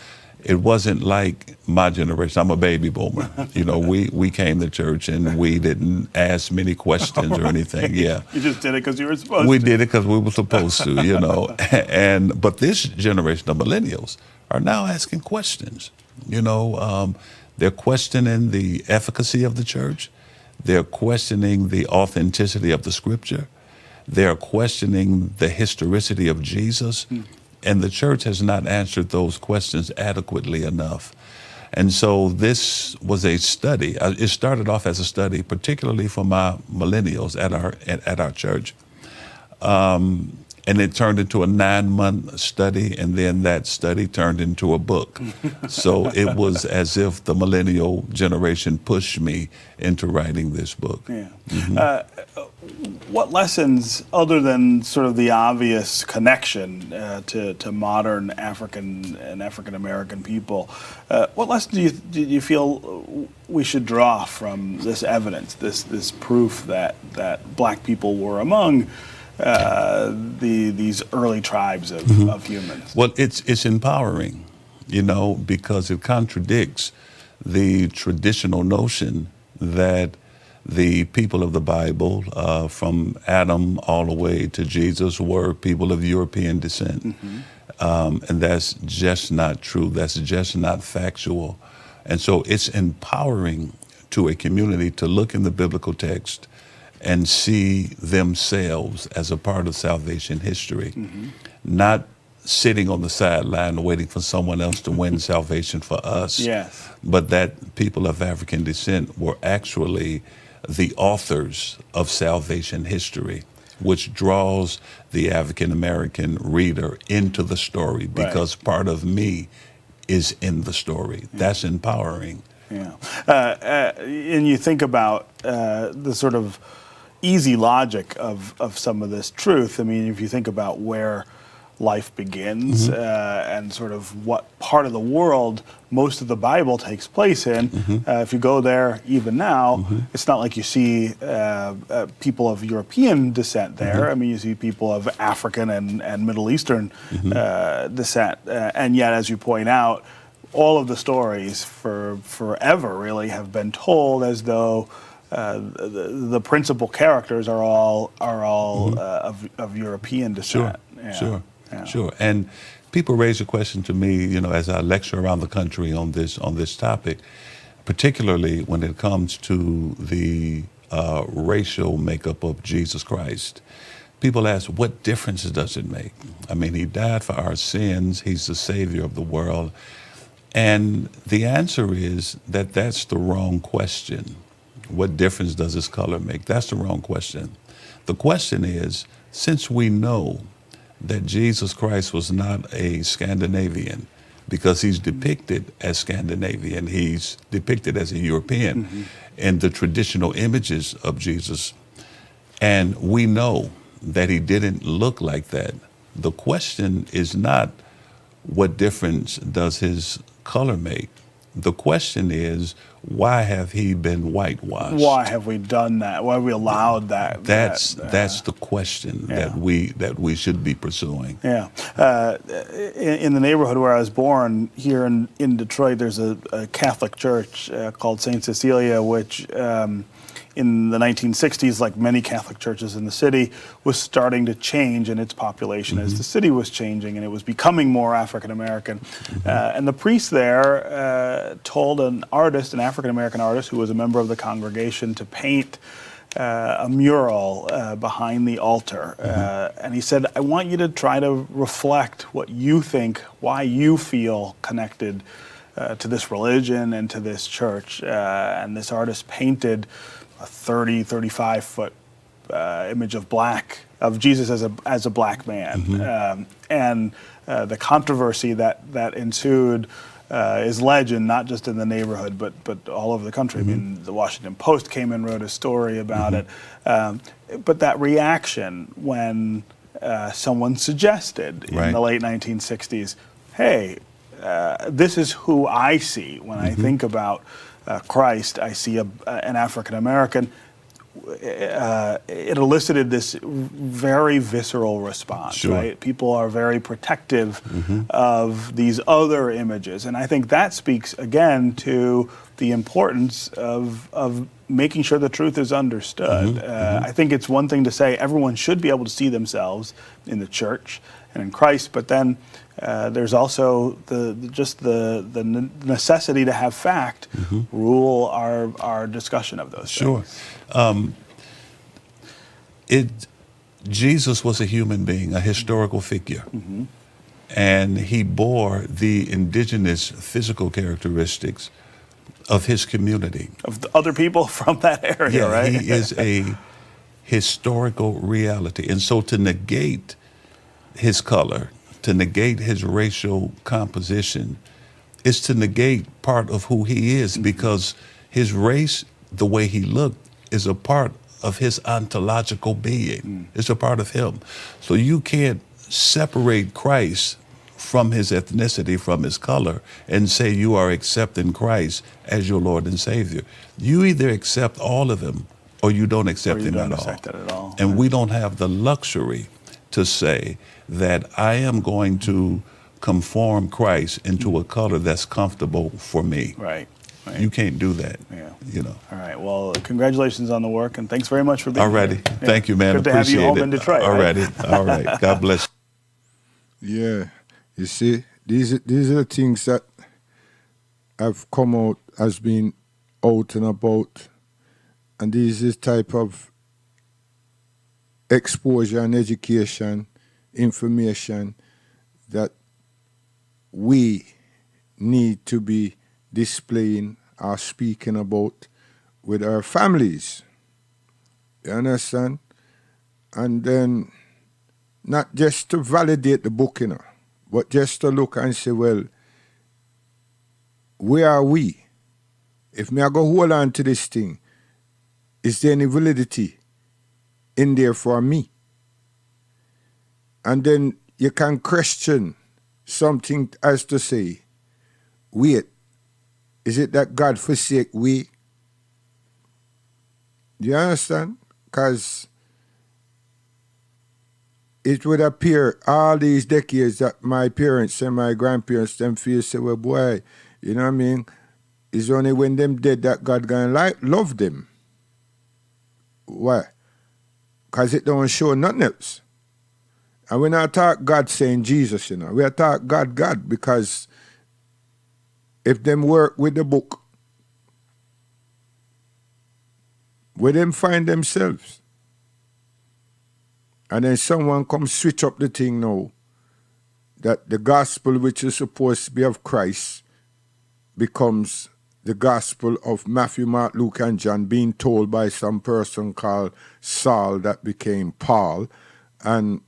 It wasn't like my generation. I'm a baby boomer. You know, we came to church and we didn't ask many questions or anything. Yeah. You just did it because you were supposed to. We did it because we were supposed to, you know. But this generation of millennials are now asking questions. You know, they're questioning the efficacy of the church. They're questioning the authenticity of the scripture. They're questioning the historicity of Jesus. And the church has not answered those questions adequately enough. And so this was a study. It started off as a study, particularly for my millennials at our church. And it turned into a 9-month study, and then that study turned into a book. So it was as if the millennial generation pushed me into writing this book. Yeah. What lessons, other than sort of the obvious connection to modern African and African American people, what lessons do you feel we should draw from this evidence, this proof that black people were among these early tribes of humans? Well, it's empowering, you know, because it contradicts the traditional notion that the people of the Bible, from Adam all the way to Jesus, were people of European descent. And that's just not true. That's just not factual. And so it's empowering to a community to look in the biblical text and see themselves as a part of salvation history, not sitting on the sideline waiting for someone else to win salvation for us, Yes. but that people of African descent were actually the authors of salvation history, which draws the African American reader into the story because part of me is in the story. That's empowering. Yeah. And you think about the sort of easy logic of some of this truth. I mean, if you think about where life begins and sort of what part of the world most of the Bible takes place in, if you go there even now, it's not like you see people of European descent there. I mean, you see people of African and Middle Eastern descent. And yet, as you point out, all of the stories for forever really have been told as though the principal characters are all of European descent. Sure. And people raise a question to me, you know, as I lecture around the country on this topic, particularly when it comes to the racial makeup of Jesus Christ. People ask, what difference does it make? I mean, he died for our sins. He's the Savior of the world. And the answer is that that's the wrong question. What difference does his color make? That's the wrong question. The question is, since we know that Jesus Christ was not a Scandinavian, because he's depicted as Scandinavian, he's depicted as a European in the traditional images of Jesus, and we know that he didn't look like that. The question is not what difference does his color make. The question is, why have he been whitewashed? Why have we done that? Why have we allowed that? That's the question that we should be pursuing. Yeah. In the neighborhood where I was born, here in Detroit, there's a Catholic church called St. Cecilia, which in the 1960s, like many Catholic churches in the city, was starting to change in its population as the city was changing, and it was becoming more African American. And the priest there told an African American artist who was a member of the congregation, to paint a mural behind the altar. And he said, I want you to try to reflect what you think, why you feel connected to this religion and to this church. And this artist painted a 35 foot image of Jesus as a black man. And the controversy that ensued is legend, not just in the neighborhood, but all over the country. I mean, the Washington Post came and wrote a story about it. But that reaction when someone suggested in the late 1960s, hey, this is who I see when I think about Christ. I see an African American. It elicited this very visceral response, right? People are very protective of these other images. And I think that speaks, again, to the importance of making sure the truth is understood. I think it's one thing to say everyone should be able to see themselves in the church and in Christ, but then there's also the necessity to have fact rule our discussion of those things. Jesus was a human being, a historical figure, and he bore the indigenous physical characteristics of his community, of the other people from that area. Right? He is a historical reality, and so to negate his color, to negate his racial composition, is to negate part of who he is, because his race, the way he looked, is a part of his ontological being. It's a part of him. So you can't separate Christ from his ethnicity, from his color, and say you are accepting Christ as your Lord and Savior. You either accept all of him or you don't accept him at all. And we don't have the luxury to say that I am going to conform Christ into a color that's comfortable for me. Right. Right. You can't do that. Yeah. You know. All right. Well, congratulations on the work, and thanks very much for being Alrighty. here. Yeah. Thank you, man. Good to Appreciate have you home it. in Detroit. Alrighty. All right. God bless you. Yeah, you see, these are the things that have come out as being out and about, and these is type of exposure and education, information that we need to be displaying or speaking about with our families. You understand? And then not just to validate the book, you know, but just to look and say, well, where are we? If me I go hold on to this thing, is there any validity in there for me? And then you can question something as to say, wait, is it that God forsake we? Do you understand? Because it would appear all these decades that my parents and my grandparents them feel say, well, boy, you know what I mean? It's only when them dead that God gonna love them. Why? Because it don't show nothing else. And we not talk God saying Jesus, you know. We are talk God, because if them work with the book, where them find themselves? And then someone come switch up the thing now, that the gospel which is supposed to be of Christ becomes the gospel of Matthew, Mark, Luke, and John, being told by some person called Saul that became Paul. And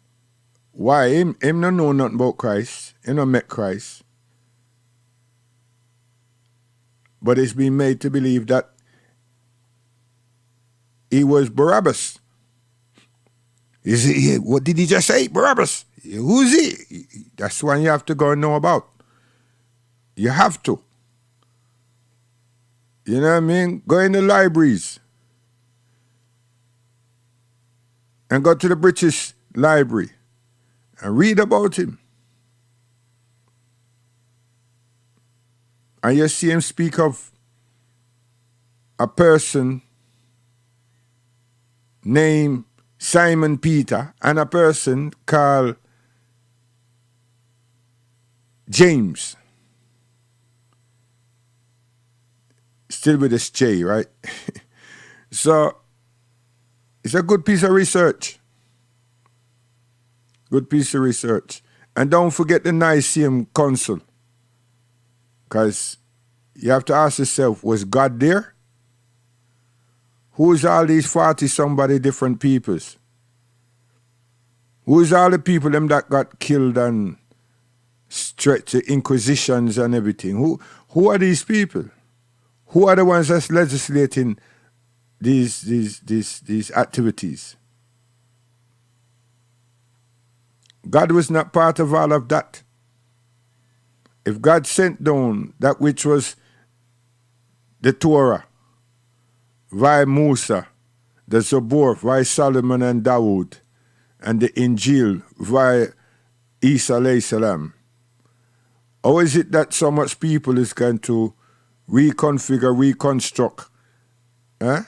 why? Him no know nothing about Christ. He no met Christ. But it's been made to believe that he was Barabbas. What did he just say? Barabbas. Who's he? That's one you have to go and know about. You have to. You know what I mean? Go in the libraries and go to the British Library and read about him. And you see him speak of a person named Simon Peter and a person called James. Still with this J, right? So it's a good piece of research. Good piece of research. And don't forget the Nicene Council. Because you have to ask yourself, was God there? Who's all these 40-somebody different peoples? Who's all the people them that got killed and stretched to inquisitions and everything? Who are these people? Who are the ones that's legislating these activities? God was not part of all of that. If God sent down that which was the Torah via Musa, the Zabur via Solomon and Dawood, and the Injil via Isa alayhi salam, how is it that so much people is going to reconfigure, reconstruct? Huh?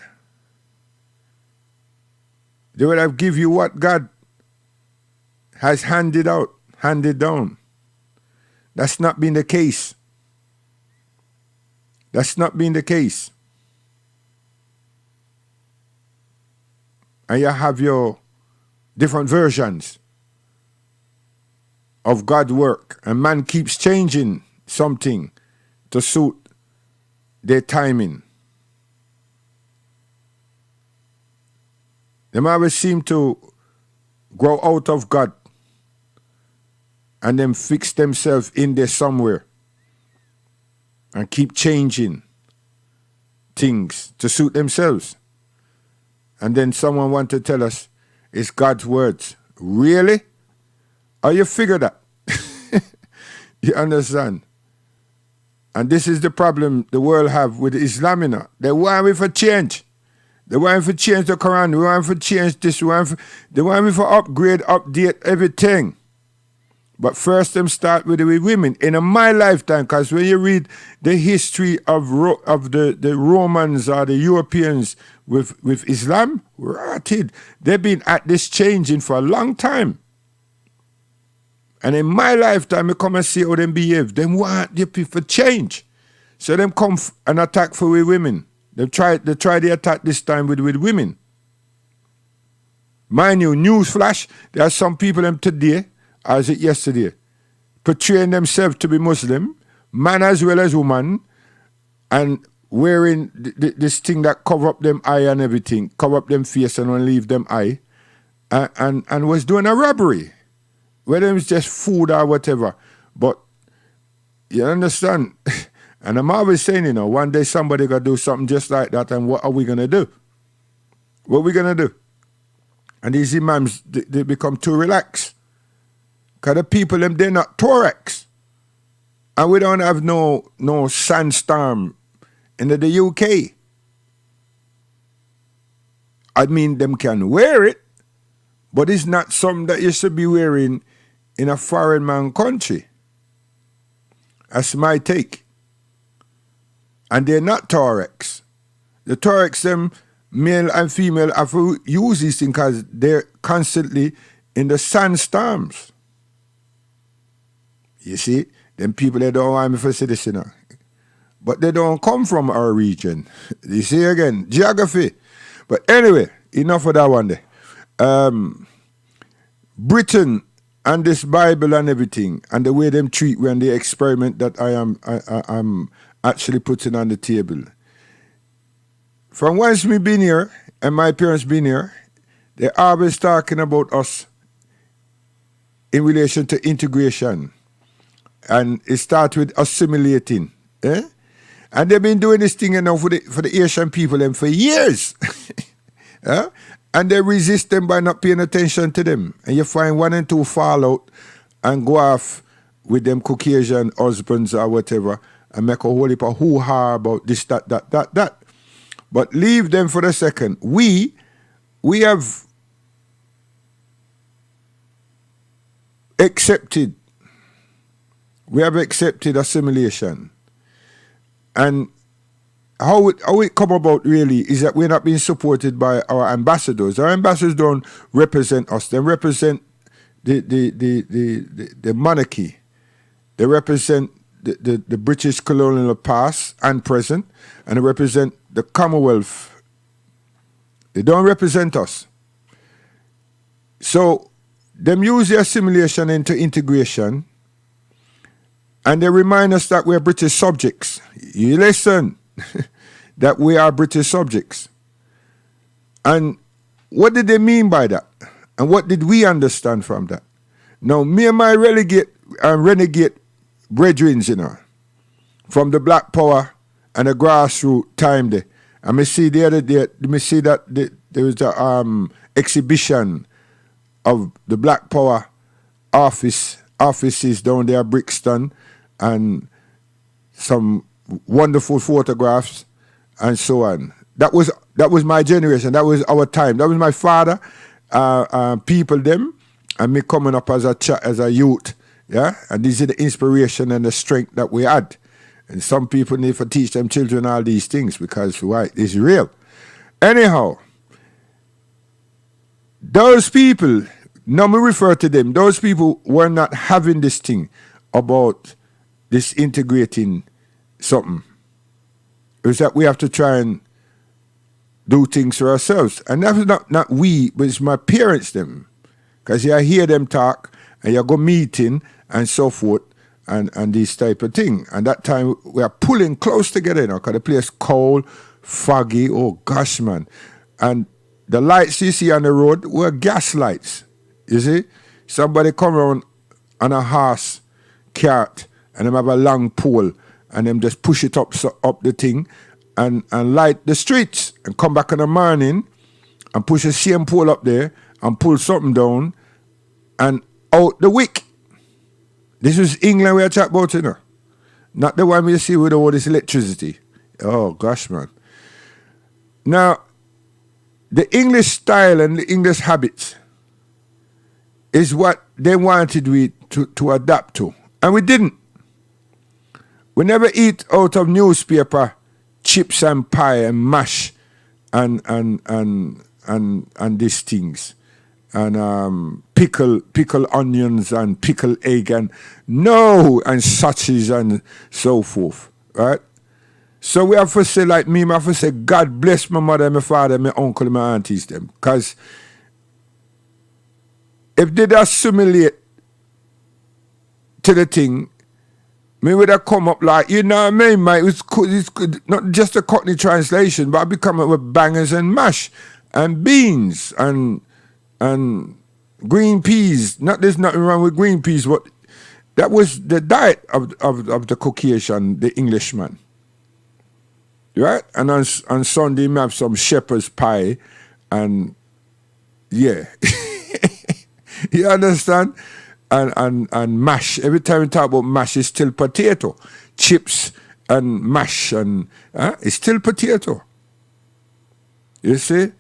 They would have give you what God has handed down. That's not been the case. That's not been the case. And you have your different versions of God's work. And man keeps changing something to suit their timing. They always seem to grow out of God and then fix themselves in there somewhere and keep changing things to suit themselves. And then someone want to tell us it's God's words. Really? How you figure that? You understand? And this is the problem the world have with Islam. You know? They want me for change. They want me for change the Quran. They want me for change this. They want me for upgrade, update everything. But first them start with women. In my lifetime, because when you read the history of the Romans or the Europeans with Islam, rotted. They've been at this changing for a long time. And in my lifetime, I come and see how them behave. Them want the people change. So them come and attack for we women. They try the attack this time with women. Mind you, newsflash, there are some people them today, as it yesterday, portraying themselves to be Muslim, man as well as woman, and wearing this thing that cover up them eye and everything, cover up them face and don't leave them eye, and was doing a robbery. Whether it's just food or whatever. But you understand? And I'm always saying, one day somebody got to do something just like that, and what are we going to do? What are we going to do? And these imams, they become too relaxed. Because the people, they're not Torex. And we don't have no sandstorm in the UK. I mean, them can wear it, but it's not something that you should be wearing in a foreign man country. That's my take. And they're not Torex. The Torex, them male and female, have to use these things because they're constantly in the sandstorms. You see, them people, they don't want me for citizen. But they don't come from our region. You see again, geography. But anyway, enough of that one there. Britain and this Bible and everything, and the way them treat when the experiment that I'm actually putting on the table. From once me been here, and my parents been here, they're always talking about us in relation to integration. And it starts with assimilating. And they've been doing this thing for the Asian people them for years. And they resist them by not paying attention to them. And you find 1 and 2 fall out and go off with them Caucasian husbands or whatever and make a whole heap of hoo-ha about this, that. But leave them for a second. We have accepted assimilation. And how it come about really is that we're not being supported by our ambassadors. Our ambassadors don't represent us. They represent the monarchy. They represent the British colonial past and present, and they represent the Commonwealth. They don't represent us. So them use the assimilation into integration, and they remind us that we're British subjects. You listen, that we are British subjects. And what did they mean by that? And what did we understand from that? Now, me and my renegade brethren, from the Black Power and the grassroots time there. And me see the other day, that there was a exhibition of the Black Power offices down there at Brixton, and some wonderful photographs and so on. That was my generation. That was our time. That was my father, people them, and me coming up as a youth. Yeah, and this is the inspiration and the strength that we had. And some people need to teach them children all these things because why? It's real. Anyhow, those people, now me refer to them, those people were not having this thing about this integrating something. It was that we have to try and do things for ourselves. And that was not we, but it's my parents them. Because you hear them talk, and you go meeting, and so forth, and this type of thing. And that time, we are pulling close together, because the place cold, foggy, oh gosh, man. And the lights you see on the road were gas lights, you see? Somebody come around on a horse cart, and them have a long pole, and them just push it up the thing, and light the streets, and come back in the morning, and push the same pole up there, and pull something down, and out the wick. This is England we are talking about, Not the one we see with all this electricity. Oh, gosh, man. Now, the English style and the English habits is what they wanted we to adapt to. And we didn't. We never eat out of newspaper chips and pie and mash and these things. And pickle onions and pickle egg and sausage and so forth. Right? So we have to say, like me, I have to say, God bless my mother, my father, my uncle, my aunties, them. Because if they assimilate to the thing, me would have come up like, you know what I mean, mate? It's not just a Cockney translation, but I become up with bangers and mash and beans and green peas. There's nothing wrong with green peas, but that was the diet of the Caucasian, the Englishman. Right? And on Sunday, we have some shepherd's pie and yeah. You understand? And mash. Every time we talk about mash, it's still potato. Chips and mash and it's still potato. You see?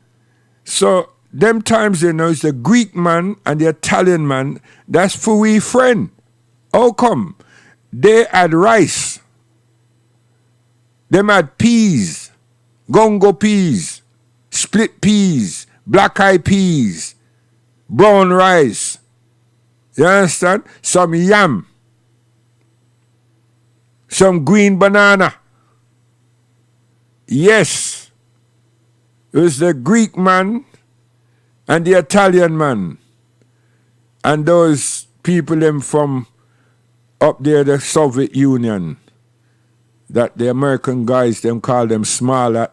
So them times it's the Greek man and the Italian man, that's for we friend. How come? They had rice. Them had peas, gongo peas, split peas, black eyed peas, brown rice. You understand? Some yam, some green banana. Yes, it was the Greek man and the Italian man. And those people them from up there, the Soviet Union, that the American guys, them call them smaller,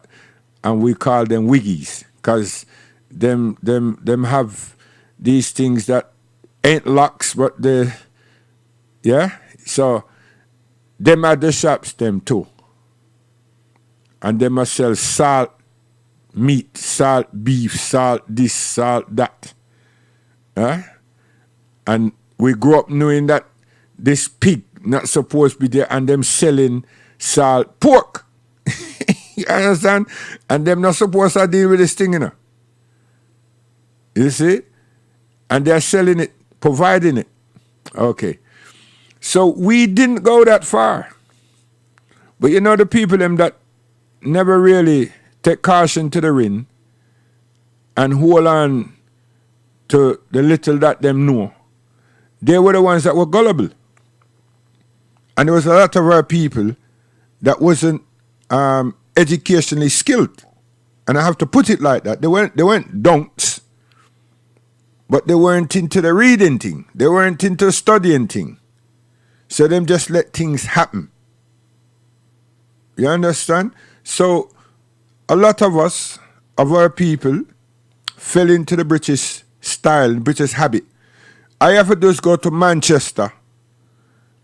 and we call them wiggies, because them have these things that ain't locks, but they, yeah? So, them at the shops, them too. And them must sell salt meat, salt beef, salt this, salt that. And we grew up knowing that this pig not supposed to be there, and them selling salt pork. You understand? And them not supposed to deal with this thing, you know. You see? And they're selling it, providing it. Okay. So we didn't go that far. But you know the people them that never really take caution to the ring and hold on to the little that them know, they were the ones that were gullible. And there was a lot of our people that wasn't educationally skilled. And I have to put it like that. They weren't don'ts, but they weren't into the reading thing. They weren't into studying thing. So them just let things happen. You understand? So a lot of us, of our people, fell into the British style, British habit. I have to just go to Manchester,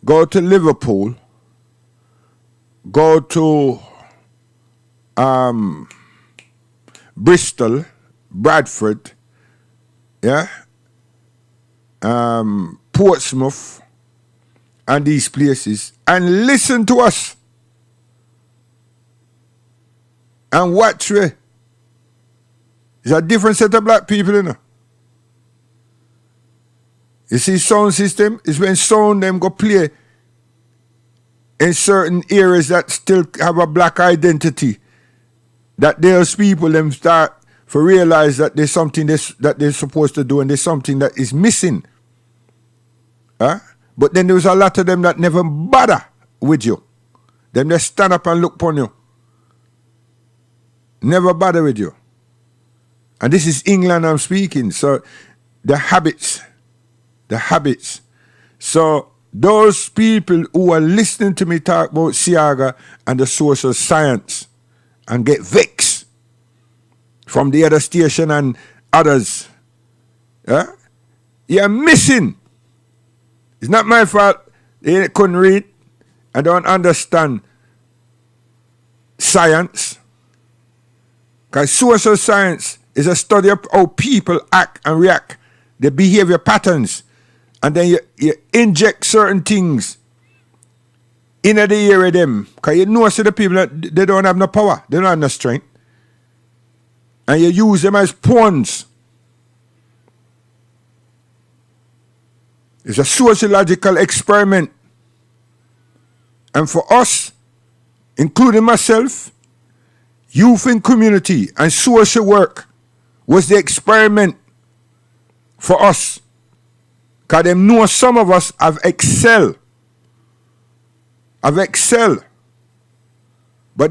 go to Liverpool, go to Bristol, Bradford, yeah, Portsmouth, and these places, and listen to us and watch we. It's a different set of black people, you know. You see, sound system is when sound them go play in certain areas that still have a black identity. That those people them start to realize that there's something that they're supposed to do and there's something that is missing. But then there was a lot of them that never bother with you. Them just stand up and look upon you. Never bother with you. And this is England I'm speaking. So the habits. So those people who are listening to me talk about Siaga and the social science and get vexed from the other station and others, you're missing. It's not my fault they couldn't read and don't understand science. Because social science is a study of how people act and react, their behavior patterns. And then you inject certain things in the ear of them. Because you know the people that they don't have no power. They don't have no strength. And you use them as pawns. It's a sociological experiment. And for us, including myself, youth and community and social work was the experiment for us. Because them know some of us have excelled. But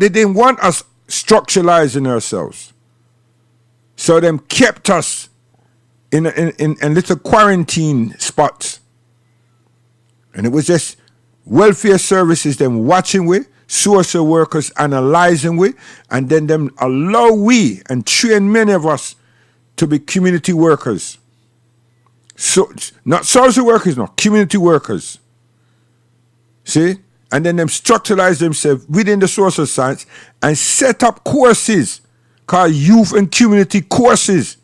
they didn't want us structuralizing ourselves. So them kept us in little quarantine spots. And it was just welfare services them watching with, social workers analyzing with, and then them allow we and train many of us to be community workers. So not social workers, no, community workers. See? And then them structuralize themselves within the social science and set up courses called youth and community courses.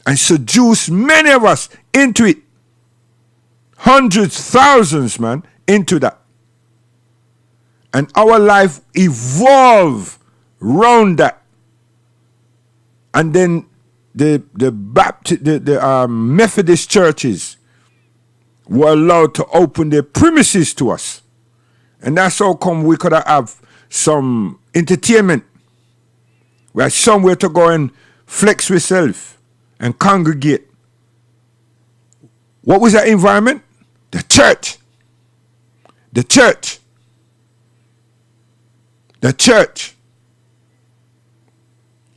And seduce many of us into it. Hundreds, thousands, man, into that. And our life evolve round that. And then the Methodist churches were allowed to open their premises to us. And that's how come we could have some entertainment. We had somewhere to go and flex ourselves and congregate. What was that environment? The church. The church. The church.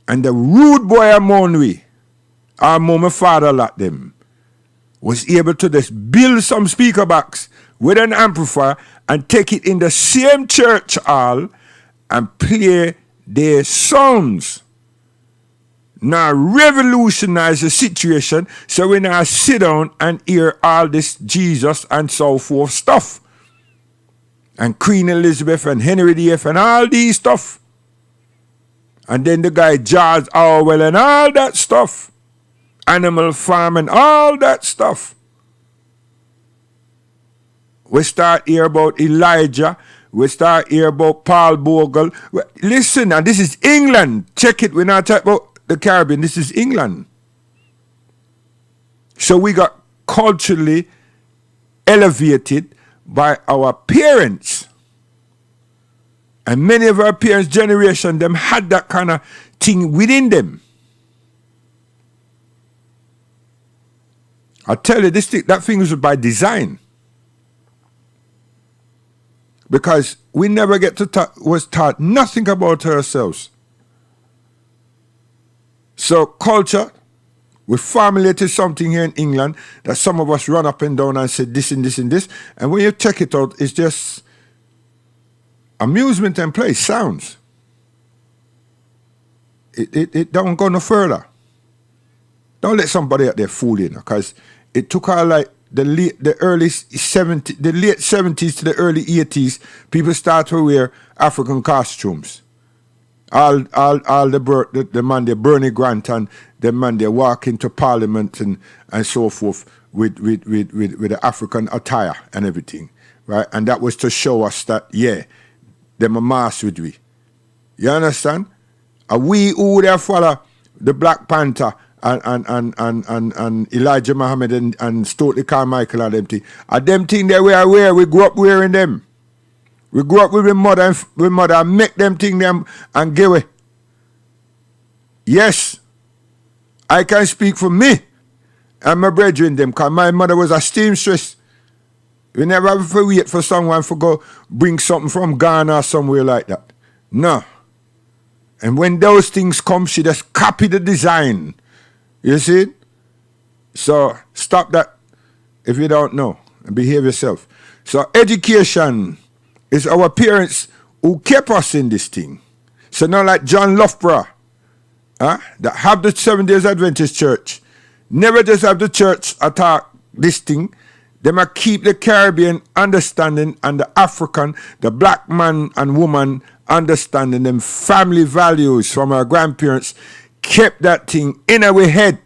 And the rude boy among we, my father like them, was able to just build some speaker box with an amplifier and take it in the same church hall and play their songs. Now revolutionize the situation so we now sit down and hear all this Jesus and so forth stuff. And Queen Elizabeth and Henry VIII and all these stuff. And then the guy George Orwell and all that stuff. Animal Farm and all that stuff. We start hear about Elijah. We start hear about Paul Bogle. Listen, now this is England. Check it. We're not talking about the Caribbean. This is England. So we got culturally elevated by our parents. And many of our parents' generation, them had that kind of thing within them. I tell you, that thing was by design. Because we never was taught nothing about ourselves. So culture, we formulated something here in England that some of us run up and down and say this and this and this. And when you check it out, it's just amusement and play, sounds. It don't go no further. Don't let somebody out there fool you, because it took our like the late 70s to the early 80s, people start to wear African costumes. All the man there, Bernie Grant and the man there walk into Parliament and so forth with the African attire and everything, right? And that was to show us that, yeah, them a mass with we. You understand? We who would have follow the Black Panther and Elijah Muhammad and Stokely Carmichael and them thing. And them thing they wear, we grew up wearing them. We grew up with my mother and make them thing them and give it. Yes, I can speak for me and my brethren them, because my mother was a seamstress. We never have to wait for someone to go bring something from Ghana or somewhere like that. No. And when those things come, she just copy the design. You see? So stop that if you don't know and behave yourself. So education is our parents who kept us in this thing. So now like John Loughborough, that have the 7 Days Adventist Church, never just have the church attack this thing. They might keep the Caribbean understanding and the African, the black man and woman understanding them family values from our grandparents, kept that thing in our head.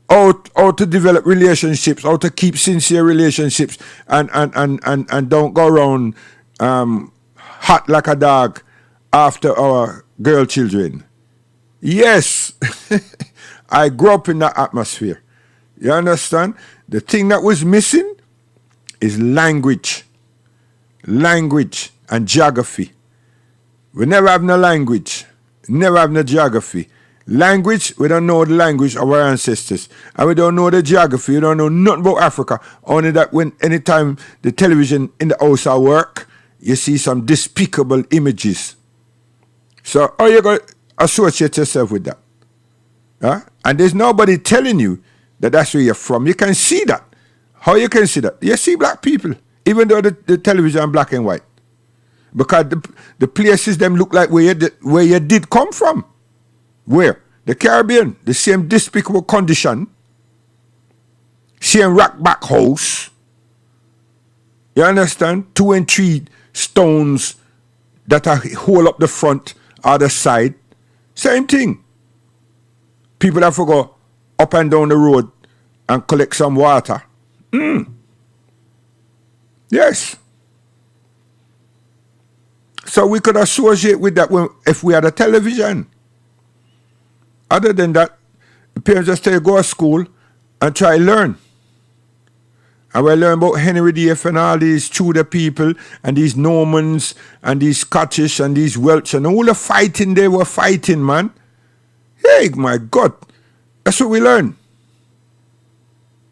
How to develop relationships, how to keep sincere relationships and don't go around hot like a dog after our girl children. Yes, I grew up in that atmosphere. You understand? The thing that was missing is language. Language and geography. We never have no language. Never have no geography. Language, we don't know the language of our ancestors. And we don't know the geography. We don't know nothing about Africa. Only that when anytime the television in the house at work, you see some despicable images. So how you going to associate yourself with that? Huh? And there's nobody telling you that that's where you're from. You can see that. How you can see that? You see black people, even though the television is black and white. Because the places them look like where you did come from. Where? The Caribbean, the same despicable condition, same rock back house. You understand? 2 and 3 stones that are hold up the front or the side. Same thing. People that go up and down the road and collect some water. Yes. So we could associate with that if we had a television. Other than that, the parents just tell you go to school and try to learn. And we learn about Henry VIII and all these Tudor people and these Normans and these Scottish and these Welsh and all the fighting they were fighting, man. Hey, my God. That's what we learn.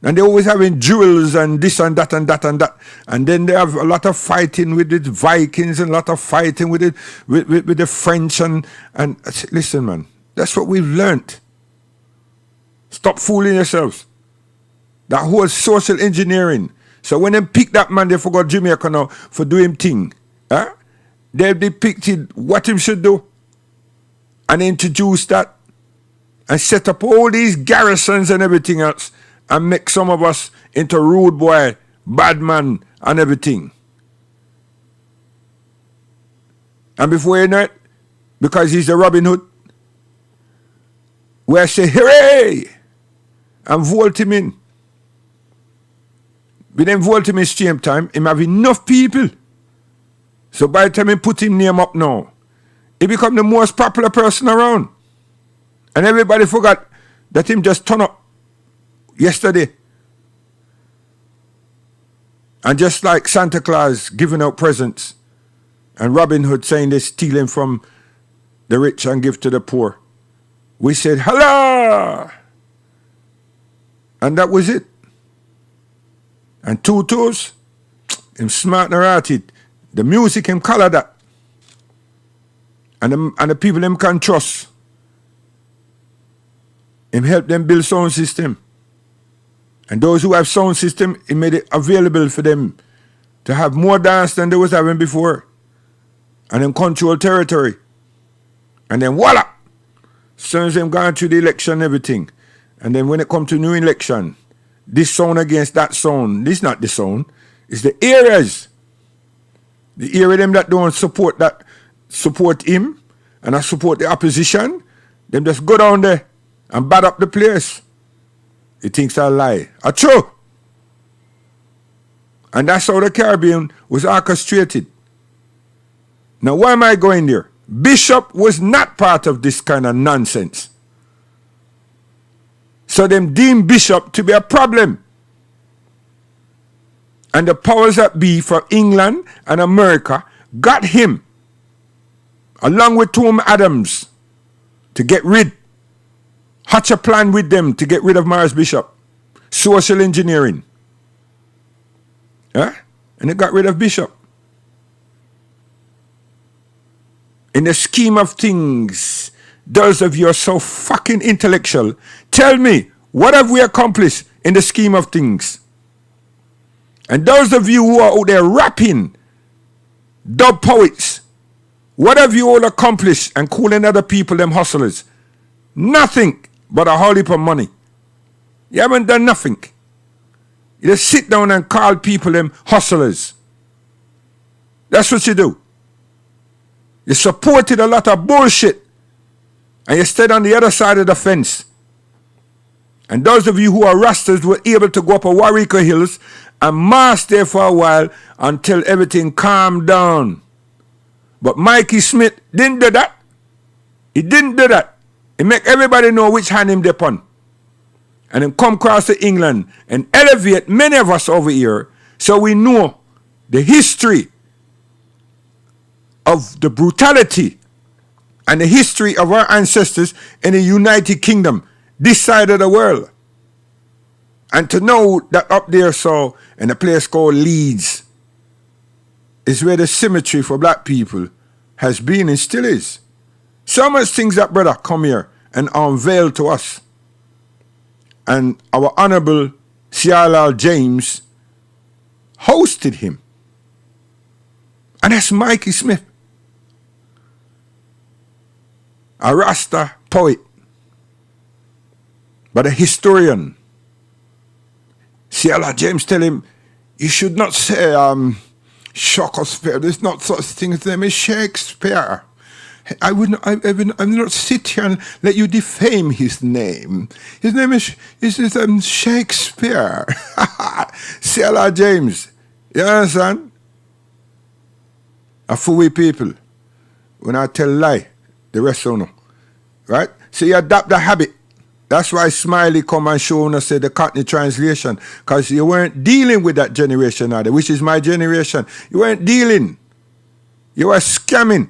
And they always having duels and this and that and that and that. And then they have a lot of fighting with the Vikings and a lot of fighting with the French and listen, man. That's what we've learned. Stop fooling yourselves. That whole social engineering. So when they pick that man, they forgot Jamaica now for doing thing. Huh? They depicted what him should do. And introduced that. And set up all these garrisons and everything else. And make some of us into rude boy, bad man, and everything. And before you know it, because he's the Robin Hood, we say, hooray! And vote him in. We then vote him in same time, him have enough people. So by the time he put him name up now, he become the most popular person around. And everybody forgot that him just turn up yesterday. And just like Santa Claus giving out presents and Robin Hood saying they're stealing from the rich and give to the poor, we said, hello! And that was it. And Tutus, him smart at it. The music him color that. And the people him can trust. Him help them build sound system. And those who have sound system, he made it available for them to have more dance than they was having before. And then control territory. And then voila! Soon as them gone through the election and everything. And then when it come to new election, this sound against that sound, this not the sound, it's the areas. The area them that don't support him and I support the opposition, them just go down there and bad up the place. He thinks I lie. A true. And that's how the Caribbean was orchestrated. Now why am I going there? Bishop was not part of this kind of nonsense. So them deemed Bishop to be a problem. And the powers that be for England and America got him, along with Tom Adams, to get rid. Hatch a plan with them to get rid of Morris Bishop. Social engineering. Huh? And they got rid of Bishop. In the scheme of things, those of you are so fucking intellectual, tell me, what have we accomplished in the scheme of things? And those of you who are out there rapping, dub poets, what have you all accomplished and calling other people them hustlers? Nothing but a whole heap of money. You haven't done nothing. You just sit down and call people them hustlers. That's what you do. You supported a lot of bullshit. And you stayed on the other side of the fence. And those of you who are rastas were able to go up a Warwicker Hills and march there for a while until everything calmed down. But Mikey Smith didn't do that. He didn't do that. He make everybody know which hand him depon. and then come across to England and elevate many of us over here so we know the history of the brutality and the history of our ancestors in the United Kingdom, this side of the world. And to know that up there, so in a place called Leeds, is where the cemetery for black people has been and still is. So much things that brother come here and unveil to us. And our Honorable C.R.L. James hosted him. And that's Mikey Smith, a Rasta poet, but a historian. C.R.L. James tell him, you should not say Shakespeare. There's not such thing as name is Shakespeare. I would not sit here and let you defame his name. His name is Shakespeare. C.R.L. James. You understand? A fool people. When I tell lie, the rest don't know. Right? So you adapt the habit. That's why Smiley come and show and say the Cockney translation. Because you weren't dealing with that generation either, which is my generation. You weren't dealing. You were scamming.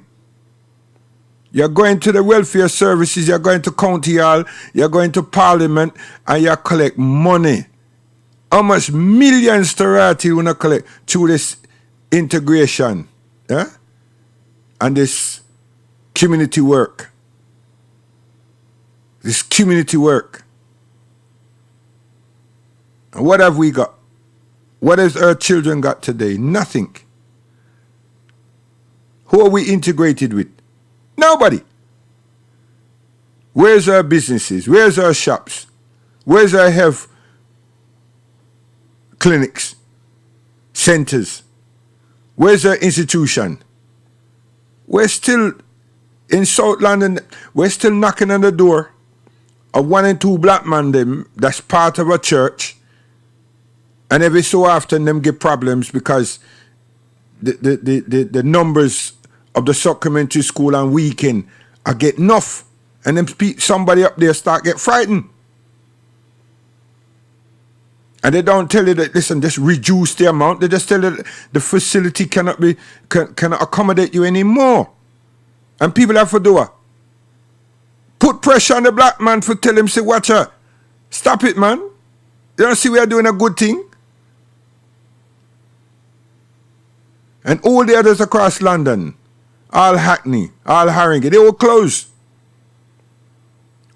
You're going to the welfare services, you're going to county hall, you're going to parliament, and you collect money. How much millions to royalty you want to collect through this integration? Yeah? And this community work. This community work. And what have we got? What has our children got today? Nothing. Who are we integrated with? Nobody. Where's our businesses? Where's our shops? Where's our health clinics, centers? Where's our institution? We're still in South London. We're still knocking on the door of 1 and 2 black men them that's part of a church, and every so often them get problems because the numbers of the supplementary school and weekend I get enough, and then somebody up there start get frightened, and they don't tell you that listen, just reduce the amount. They just tell you that the facility cannot accommodate you anymore, and people have to do it. Put pressure on the black man for tell him say watch her, stop it man. You don't see we are doing a good thing. And all the others across London, all Hackney, all Harringay, they all closed.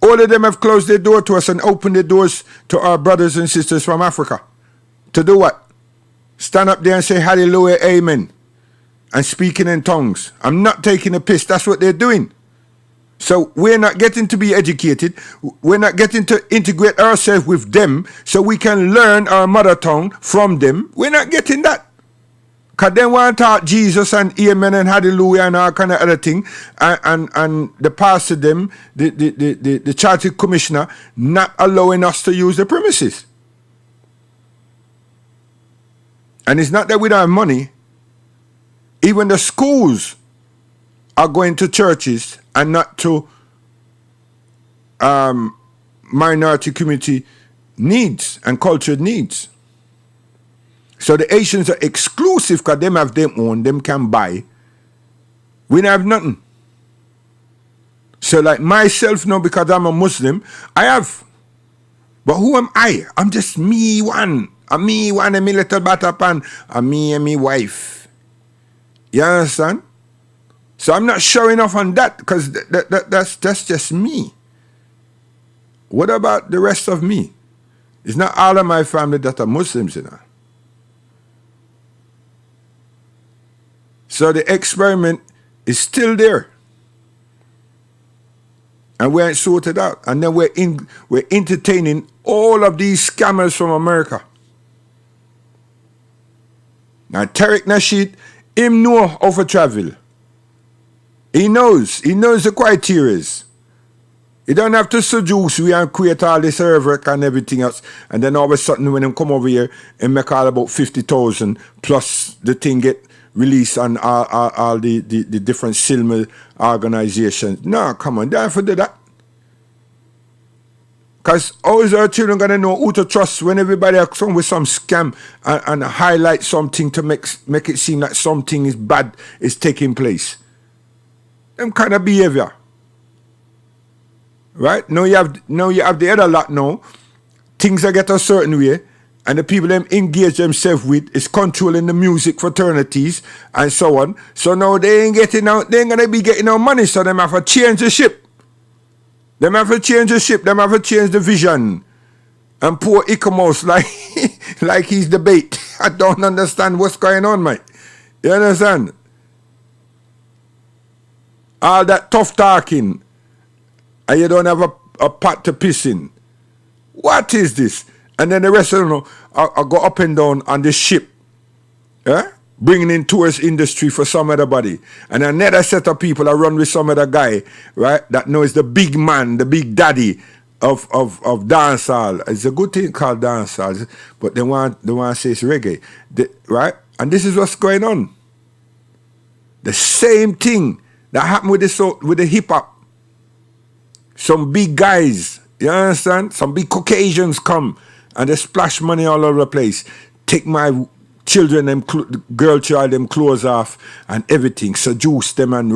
All of them have closed their door to us and opened their doors to our brothers and sisters from Africa. To do what? Stand up there and say hallelujah, amen, and speaking in tongues. I'm not taking a piss. That's what they're doing. So we're not getting to be educated. We're not getting to integrate ourselves with them so we can learn our mother tongue from them. We're not getting that. Because they want to talk Jesus and amen and hallelujah and all kind of other thing. And the pastor them, the charity commissioner, not allowing us to use the premises. And it's not that we don't have money. Even the schools are going to churches and not to minority community needs and cultural needs. So the Asians are exclusive because them have them own, them can buy. We don't have nothing. So like myself now, because I'm a Muslim, I have. But who am I? I'm just me one. I'm me one and me little butter pan. I'm me and me wife. You understand? So I'm not showing off on that because that's just me. What about the rest of me? It's not all of my family that are Muslims, you know. So the experiment is still there. And we ain't sorted out. And then we're entertaining all of these scammers from America. Now Tariq Nasheed, him know how to travel. He knows the criteria. He don't have to seduce we and create all this work and everything else. And then all of a sudden when him come over here and make all about 50,000 plus the thing get released on all the different Silma organizations. No, come on, they have to do that. Because how is our children going to know who to trust when everybody come with some scam and highlight something to make it seem like something is bad is taking place? Them kind of behavior. Right? Now you have the other lot now. Things are get a certain way, and the people them engage themselves with is controlling the music fraternities and so on. So now they ain't gonna be getting no money, so them have to change the ship. Them have to change the ship, them have to change the vision. And poor Icamos like he's the bait. I don't understand what's going on, mate. You understand? All that tough talking, and you don't have a pot to piss in. What is this? And then the rest of them I go up and down on this ship, bringing in tourist industry for some other body. And another set of people I run with some other guy, right, that knows the big man, the big daddy of dancehall. It's a good thing called dancehall, but they want to say it's reggae, right? And this is what's going on. The same thing that happened with the hip hop. Some big guys, you understand? Some big Caucasians come and they splash money all over the place. Take my children, girl child, them clothes off and everything. Seduce them and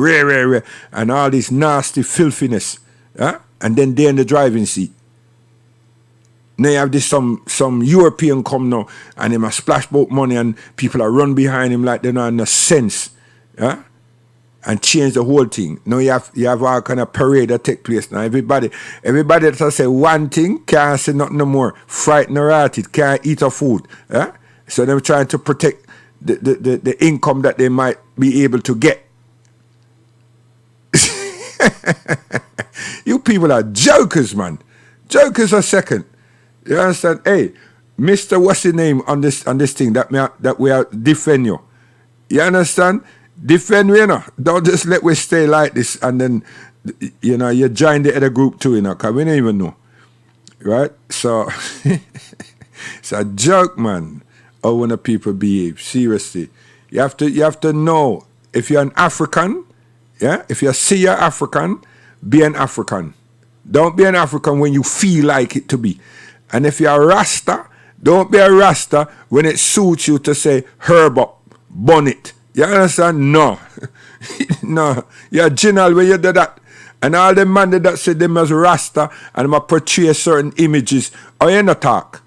and all this nasty filthiness. And then they're in the driving seat. Now you have this some European come now and they must splash boat money and people are run behind him like they don't have no sense. And change the whole thing. Now you have all kind of parade that take place now. Everybody that say one thing can't say nothing no more. Frightened or at it, can't eat a food. So they're trying to protect the income that they might be able to get. You people are jokers, man. Jokers are second. You understand? Hey, Mr. What's the name on this thing that we are defend you. You understand? Defend we, you know. Don't just let we stay like this and then, you know, you join the other group too, you know, because we don't even know. Right? So, it's a joke, man, how when the people behave. Seriously. You have to know, if you're an African, if you see you're African, be an African. Don't be an African when you feel like it to be. And if you're a Rasta, don't be a Rasta when it suits you to say herb up, bonnet. You understand? No. No. You're general when you do that. And all the man that say them as Rasta and them portray certain images, or you not talk.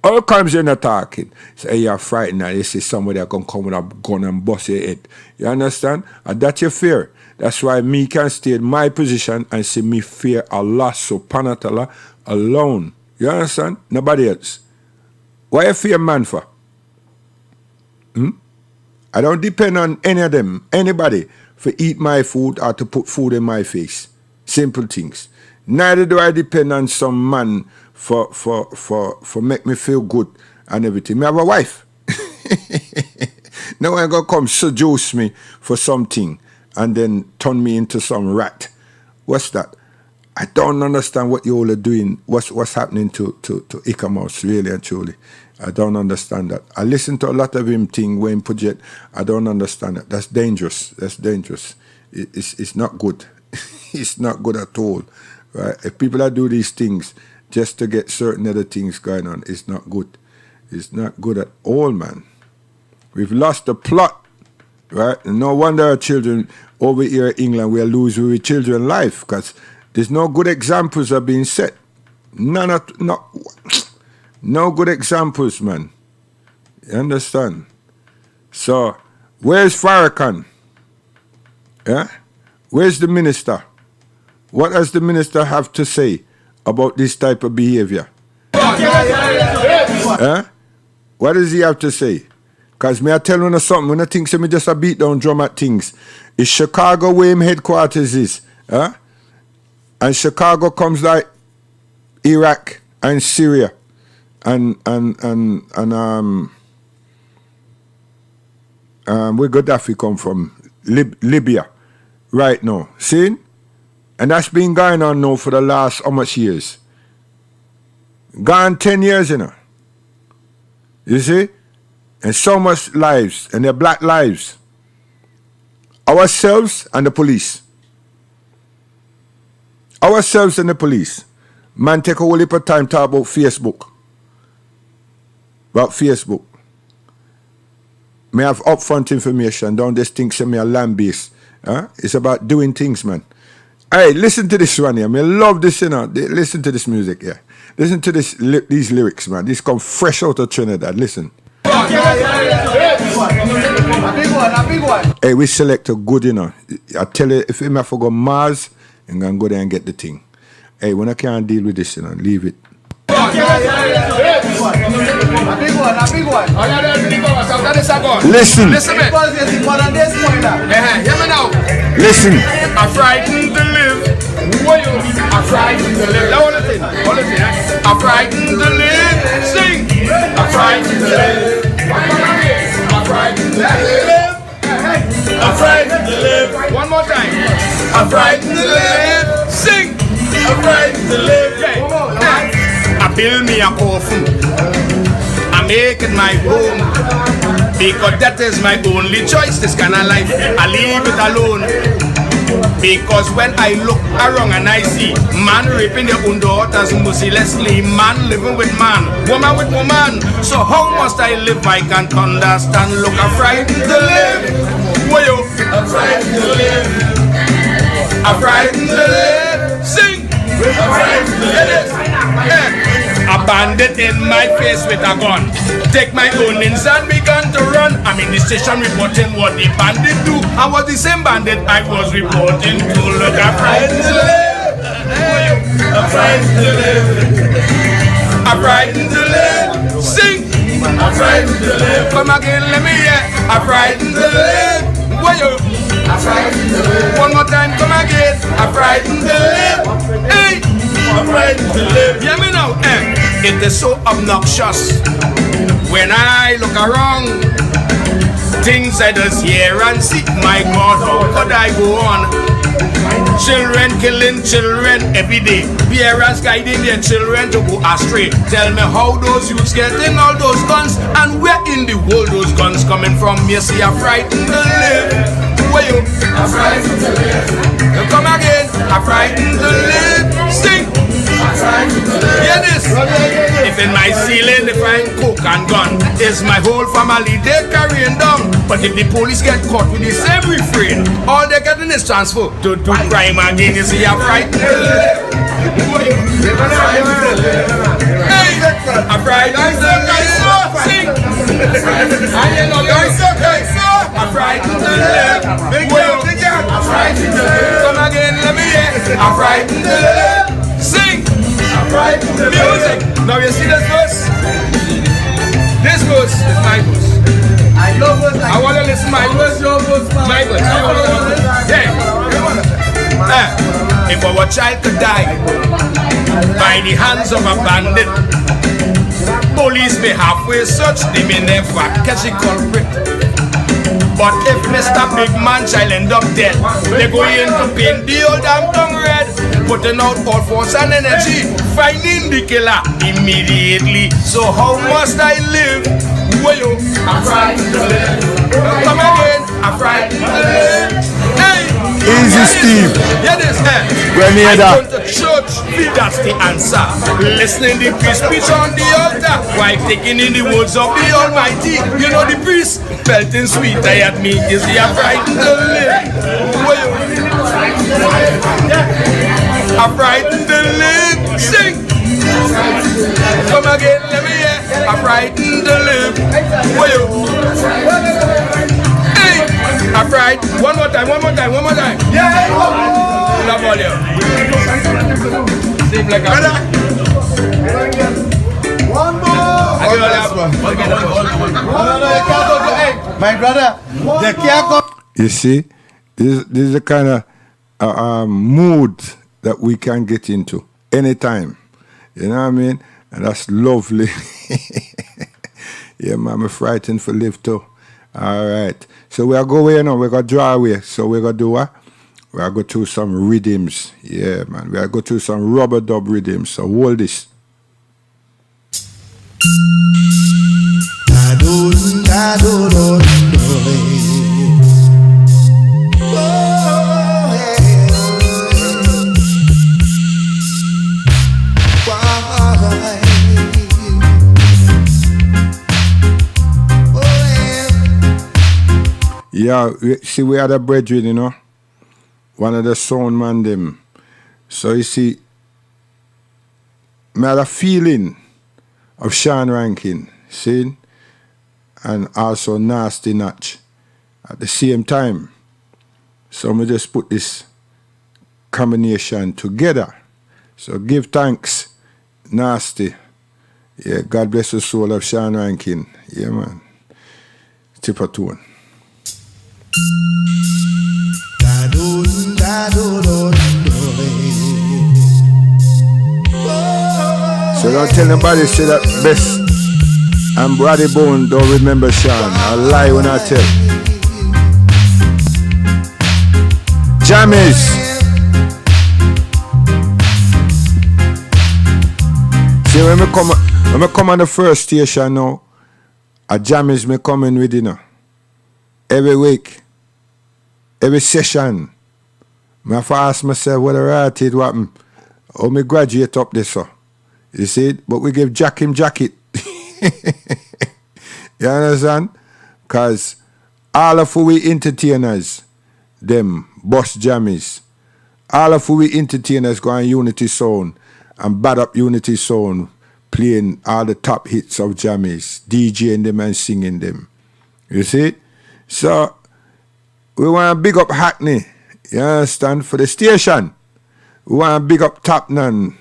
All times you're not talking. Say, hey, you're frightened and you see somebody that can come with a gun and bust your head. You understand? And that's your fear. That's why me can stay in my position and say me fear Allah subhanahu wa ta'ala alone. You understand? Nobody else. Why you fear man for? I don't depend on any of them, anybody, for eat my food or to put food in my face. Simple things. Neither do I depend on some man for make me feel good and everything. Me have a wife. No one gonna come seduce me for something and then turn me into some rat. What's that? I don't understand what you all are doing. What's happening to Icamos, really and truly. I don't understand that. I listen to a lot of him thing when project. I don't understand that. That's dangerous. That's dangerous. It's not good. It's not good at all. Right? If people are do these things just to get certain other things going on, it's not good. It's not good at all, man. We've lost the plot. Right? And no wonder our children over here in England, we are losing with children life because there's no good examples are being set. No good examples, man. You understand? So, where's Farrakhan? Where's the minister? What does the minister have to say about this type of behavior? What does he have to say? Because me I tell you something, when I think me just a beat down drum at things. It's Chicago where him headquarters is. And Chicago comes like Iraq and Syria and where Gaddafi come from? Libya right now. See? And that's been going on now for the last how much years? Gone 10 years, you know. You see? And so much lives, and they're black lives. Ourselves and the police. Ourselves and the police. Man take a whole heap of time to talk about Facebook. About Facebook. Me have upfront information. Don't just think say me a land base. Huh? It's about doing things, man. Hey, listen to this one here. I love this, you know. Listen to this music here. Listen to these lyrics, man. This come fresh out of Trinidad. Listen. Hey, we select a good, you know. I tell you, if I forgot Mars, I'm going to go there and get the thing. Hey, when I can't deal with this, you know, leave it. Listen. Listen. Listen. I frightened to live. I frightened to live. Now listen. I frightened to live. Sing. I frightened to live. I frightened to live. I frightened to live. One more time. I frightened to live. Sing. I frightened to live. I build me a coffin. I make it my home. Because that is my only choice, this kind of life. I leave it alone. Because when I look around and I see man raping their own daughters mercilessly, man living with man, woman with woman. So how must I live? I can't understand. Look, I'm frightened to live. Whoa, I'm frightened to live. I'm frightened to live. Sing. I'm frightened to live. A bandit in my face with a gun. Take my ownings and began to run. I'm in the station reporting what the bandit do. I was the same bandit I was reporting to. Look, I'm frightened to live. I'm frightened to live. I'm frightened to live. Sing. I'm frightened to live. Come again, let me hear. I'm frightened to live. Why you? I'm frightened to live. One more time, come again. I'm frightened to live. Hey. I'm frightened to live. Hear me now, It is so obnoxious when I look around. Things I just hear and see. My God, how could I go on? Children killing children every day. Parents guiding their children to go astray. Tell me how those youths getting all those guns, and where in the world those guns coming from? You see, I'm frightened to live. Where you? I'm frightened to live. You come again. I'm frightened to live. Sing. I'm frightened to live. Hear this. If in my ceiling they find coke and gun, is my whole family they carrying down. But if the police get caught with the same refrain, all they getting is transfer to do crime again. You see, I'm frightened to live. I'm frightened to live. Hey, I'm frightened to live. Sing. I know you're okay, sir. I'm frightened to live. I'm frightened to live. Come again, let me hear. I'm frightened to live. Sing. I'm frightened to live. Music. Now you see this verse? This verse is my verse. I want to listen to my verse. My verse. Yeah. If our child could die by the hands of a bandit, police may halfway search, they may never catch the culprit. But if Mr. Big Man child end up dead, they go in to paint the old damn tongue red, putting out all force and energy, finding the killer immediately. So how must I live? Well, I'm frightened to live. Come again, I'm frightened to live. Hey, easy, Steve. Yeah, this when you I that. go to church, that's the answer. Listening the priest preach on the altar, while taking in the words of the Almighty. You know the priest belting sweet at me. Is he a frightened to live? I'm frightened to live. Sing. Come again, let me hear. I'm frightened to live. Hey, I'm frightened. One more time. Yeah. Love all you. Seem like a one more. My brother, they can't go. You see, this is the kind of mood that we can get into anytime. You know what I mean? And that's lovely. Yeah, man, I'm frightened for live too. All right. So we are going now. We're going to draw away. So we're going to do what? We are going to do some rhythms. Yeah, man. We are going to do some rubber dub rhythms. So hold this. Yeah, see, we had a brethren, you know, one of the sound man them. So you see, I had a feeling of Sean Rankin, see, and also Nasty Natch at the same time. So we just put this combination together. So give thanks, Nasty. Yeah, God bless the soul of Sean Rankin. Yeah, man. Tip a tune. So don't tell nobody say that Best and Brady Bone don't remember Sean. I lie when I tell. Jammies. See when I come on the first station now, a Jammies me coming with, you know. Every week, every session, I have to ask myself what right it happened. How me graduate up this, so. You see it? But we give Jack him jacket. You understand? Because all of we entertainers, them boss jammies, all of we entertainers go on Unity Sound and bad up Unity Sound, playing all the top hits of jammies, DJing them and singing them. You see it? So, we want to big up Hackney, you understand, for the station. We want to big up Topnan,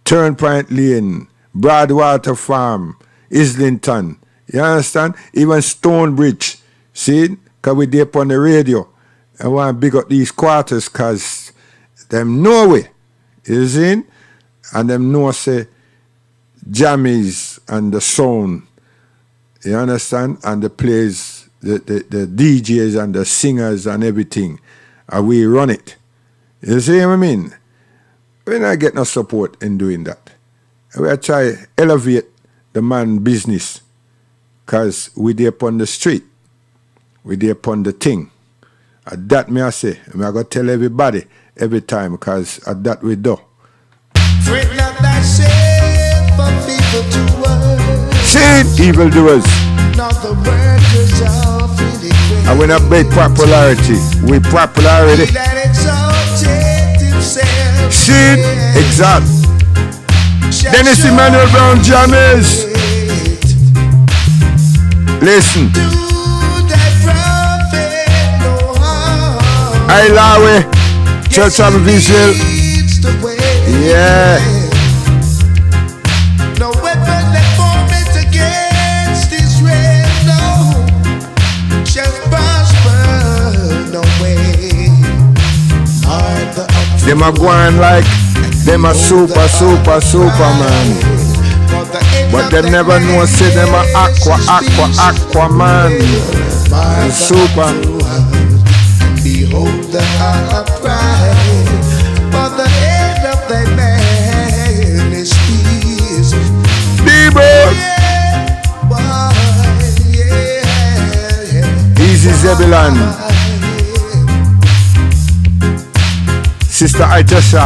Turnpike Lane, Broadwater Farm, Islington, you understand? Even Stonebridge, see? Because we there on the radio. I want to big up these quarters because them know we, you see? And them know say jammies and the sound, you understand? And the plays, the DJs and the singers and everything, and we run it. You see what I mean? We not get no support in doing that. We are try elevate the man business because we there upon the street. We there upon the thing. And that me I say, I go tell everybody every time because at that we do. Fret not thyself for people to work. See it, evildoers. Not the workers of iniquity. And we not beg popularity. We popularity. That exalted himself. See it, exact. Dennis Emmanuel Brown Jammies. Listen. I Lawe, Church of Visual. Yeah. No weapon that formed against Israel, no, shall prosper, no way. Them a going like them a superman. But them never know say them a aquaman. Super. Behold the upright, for the end of that man is peace. Easy Zebulon. Sister Aitasha.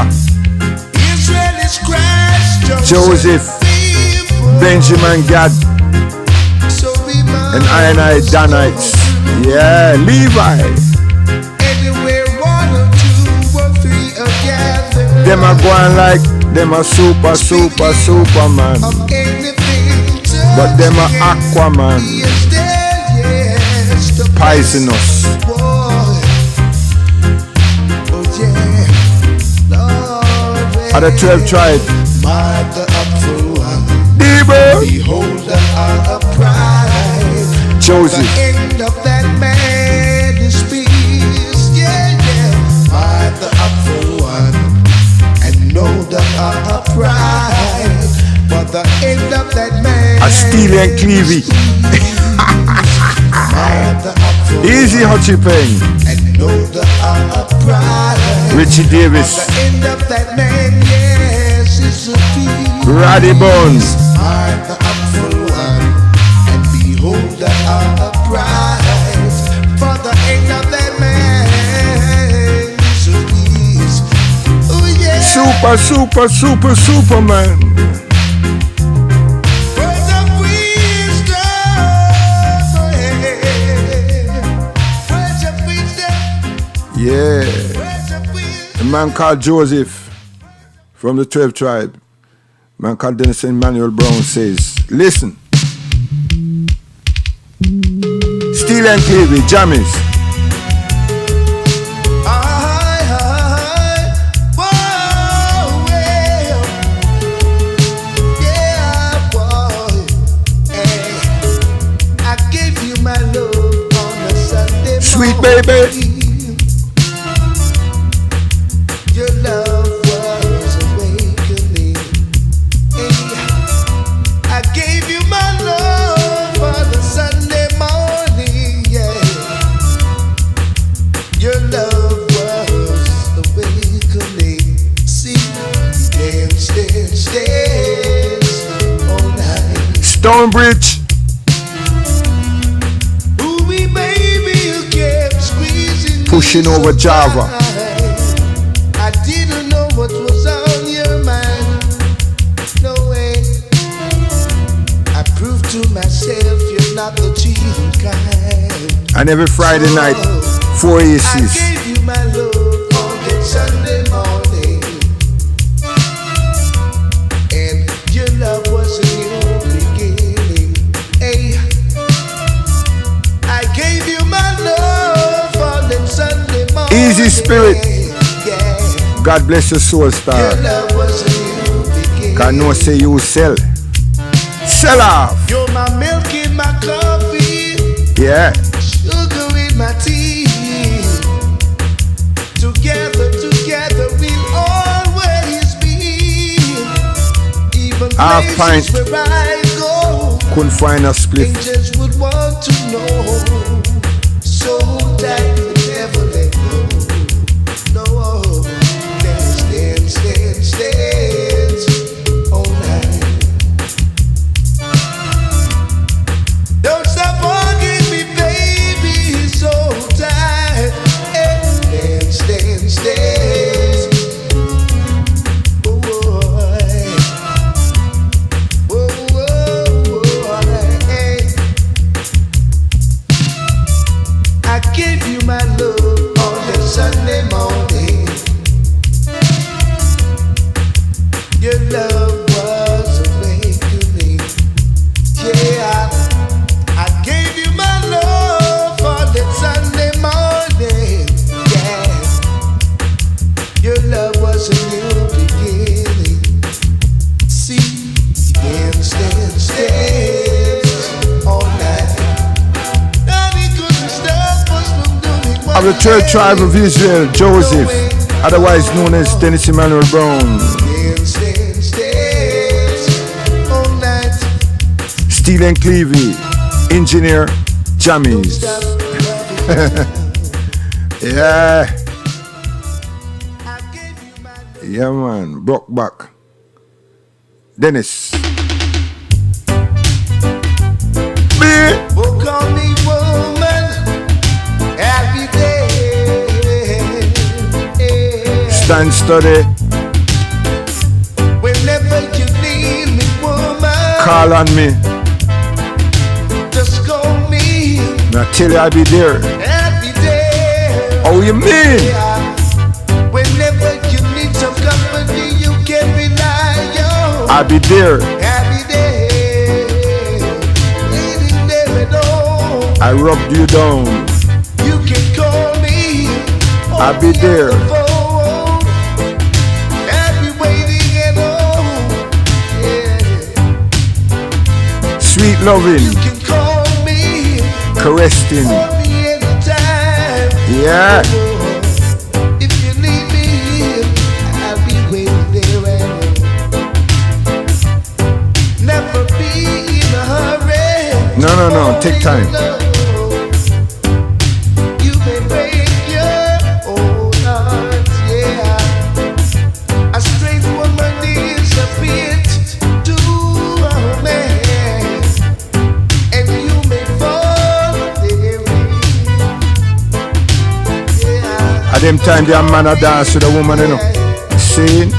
Joseph. Benjamin Gad. And I Danites. Yeah, Levi. Them are going like them are superman. But them are Aquaman. Poisonous. Are the 12 tribes? Behold the upright. Joseph. The end of that man is peace. Yeah. By the upful one. And know the upright. But the end of that man. A Steely and Clevey. Easy Hutchie Payne. And know the upright. Richie Davis. But the end of that man, yes, is a peace. Roddy Bones. By the upful one. And behold the upright. For the end of that man is a peace. Oh yeah. Superman. Yeah. A man called Joseph from the 12th tribe. A man called Dennis Emmanuel Brown says, listen. Steel and Cleavy, Jammies. Sweet baby. Your love was awakening. I gave you my love for the Sunday morning. Yeah. Your love was awakening. See, dance all night. Stonebridge. Pushing over Java. I didn't know what was on your mind. No way. I proved to myself you're not the cheating kind. And every Friday night, 4 I ACs. gave you my love on that Sunday morning. And your love was a new beginning. Hey, I gave you my love on that Sunday morning. Easy Spirit. God bless your soul, star. Your love was a new beginning. God no say you sell. Sell off. You're my milk in my coffee. Yeah. Sugar in my tea. Together we'll always be. Even Half places pint. where I go, Couldn't find a split. angels would want to know. So tight we never let go. No, dance all night. Don't stop hugging me, baby, so tight. Dance. Oh, hey. I gave you my love on that Sunday morning. Your love was awakening. Yeah, I gave you my love on that Sunday morning. Yeah, your love was a new beginning. See, dance all night. Nothing couldn't stop us from doing what Of the 12th tribe of Israel, Joseph, otherwise known as Dennis Emmanuel Brown. dance all night. Steel and Cleavy, Engineer, Jammies. Yeah. Yeah, man. Brockback. Dennis. Oh, call me woman every day. Stand steady. Whenever you need me, woman, Call on me. just call me Now tell you I'll be there. every day. Oh, you mean? Whenever you need some company, you can rely on. I'll be there. Every day, leading them at all. I rubbed you down. You can call me. I'll be there. Every waiting at home. Yeah. Sweet loving. You can call me. Caressing. Call me anytime. Yeah. If you need me, I'll be waiting there at home. Never be in a hurry. No. Take time. You may break your own heart, yeah. A straight woman is a bit to a man, and you may fall therein. Yeah. At them time, the man a dance with a woman, you know. See?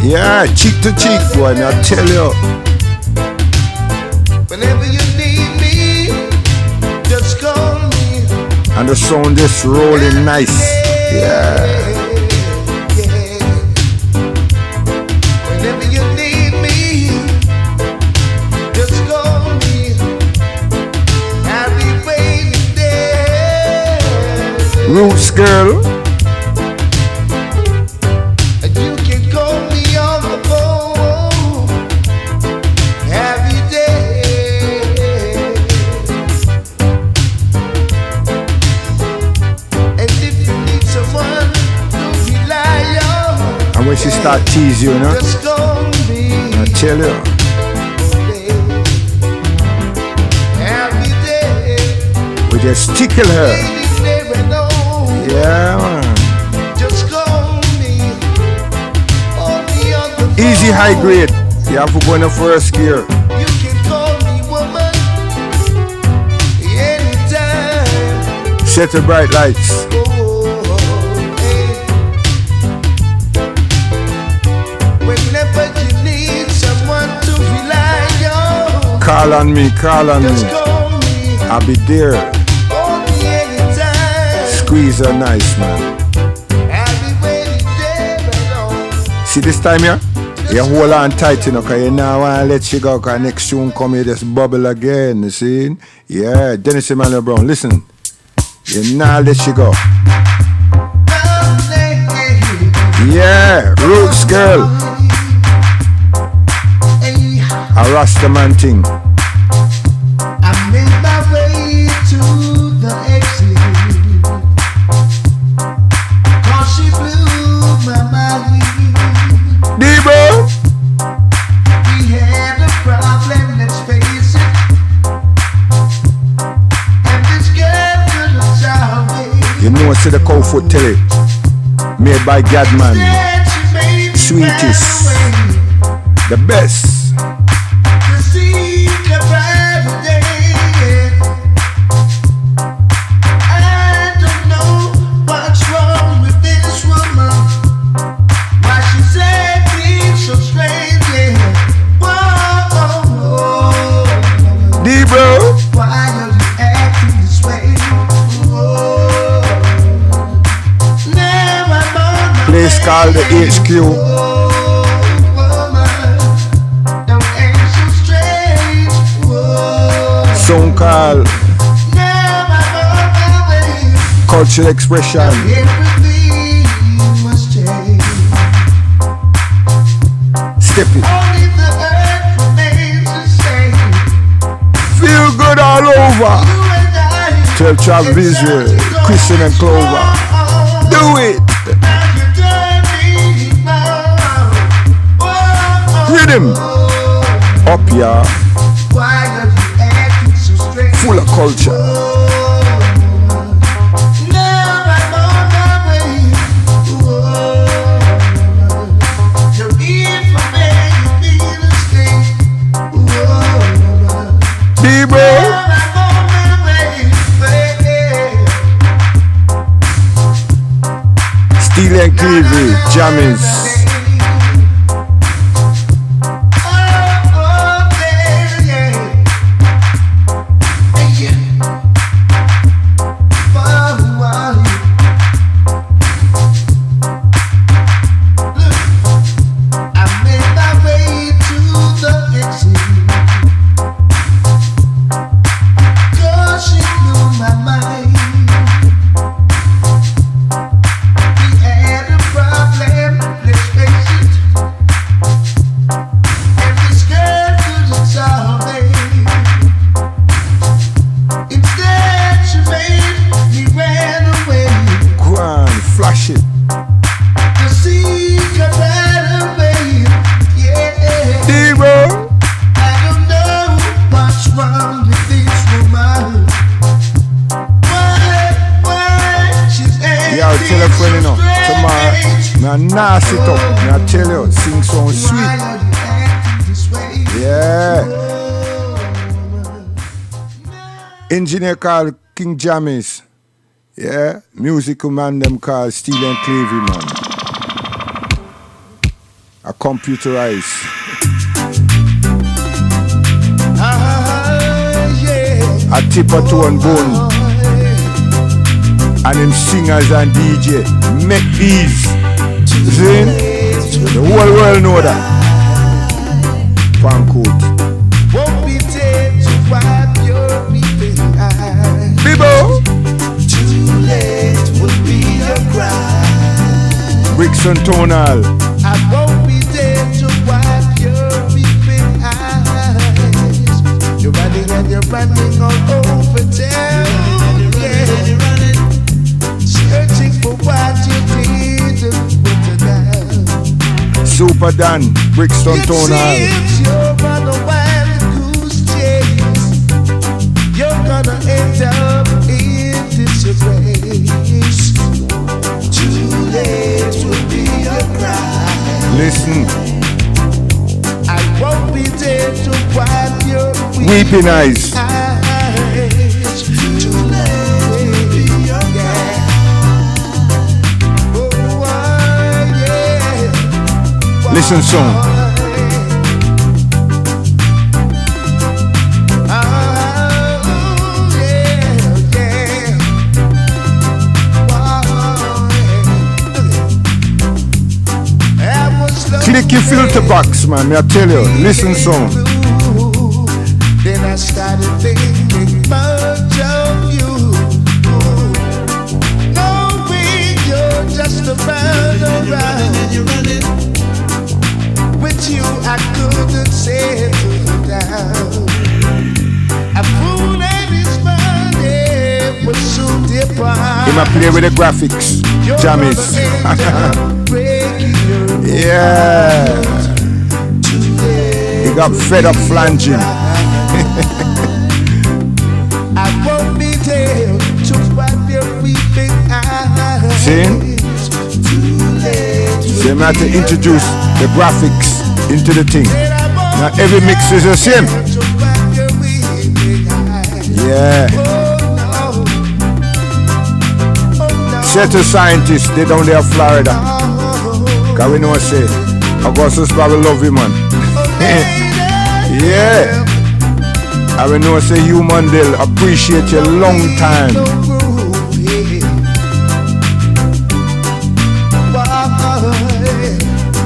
Yeah, cheek to cheek, boy. Now tell you. Whenever you need me, just call me. And the sound just rolling nice. Whenever you need me, just call me. I'll be waiting there. Roots girl. And you can call me on the phone every day. And if you need someone to rely on, And when she start tease you, know, just call me I tell you, every day. we just tickle her. Ladies never know. Yeah, man. Just call me on the other Easy phone. high grade. You have to go in the first gear. You can call me woman anytime. Set the bright lights. Oh, hey. Whenever you need someone to rely on, Call on me, call on just me. call me I'll be there. on me anytime. Squeeze her nice, man. I'll be waiting there alone. See this time here? You hold on tight, you know, because you now want to let she go, because next tune come, you just bubble again, you see? Yeah, Dennis Emmanuel Brown, listen. You now let she go. Yeah, Roots girl. A Rastaman thing. I made my way to the exit, 'cause she blew my mind. Debo. We had a problem, let's face it, and this girl couldn't solve it. You know, see the cow foot telly. Made by Gadman. Instead, she made me Sweetest. run away The best. to seek a brighter day. I don't know what's wrong with this woman, why she's acting so strange. Yeah. Whoa, Debo. why are you acting this way? Whoa. Now I'm on my Place called the way. HQ. Whoa, woman, don't act so strange. Whoa. Song called Now I'm on my way. Cultural Expression. Everything must change. Step it. Only the earth remains the same. Feel good all over. You and I. Tell Travel Israel, Christian and Clover. Do it. Rhythm. Up ya. Full of culture. Debo. Steel and Cleavy, Jammies. Flash it. Debo. Yeah, I'll tell a friend, you know, tomorrow, me a nasty up, me I tell you, sing so sweet. Yeah. Engineer called King Jammies. Yeah, musical man them called Steel and Cleavy, man. A computerized. A tip or two on bone. and him singers and DJ make these. See? The whole world know that. Pancourt. Won't be dead to wipe your weeping eyes. Bibo. Too late will be your cry. Brixton Tonal. I won't be there to wipe your weeping eyes. You're running and you're running all over town. Yeah. Searching for what you didn't put down. Super Dan, Brixton Tonal. It seems you're on a wild goose chase. You're gonna end up in disgrace. Too late will be your cry. Listen. I won't be there to wipe your Weeping eyes. Too late will be your cry. Oh, yeah. Listen, son. Click your filter box, man. I tell you, listen, son. Then I started thinking much of you. Knowing you're just around. With you, I couldn't settle down. A fool and his money will soon depart. He might play with the graphics, jammies. Yeah. He got fed up flanging. I won't be there to wipe your weeping eyes. See? So you have to introduce the graphics into the thing. Not every mix is the same. Yeah. Set a scientist, they down there in Florida. Cause we know say Augustus probably love him, man. Yeah. And we know say human they'll appreciate you a long time.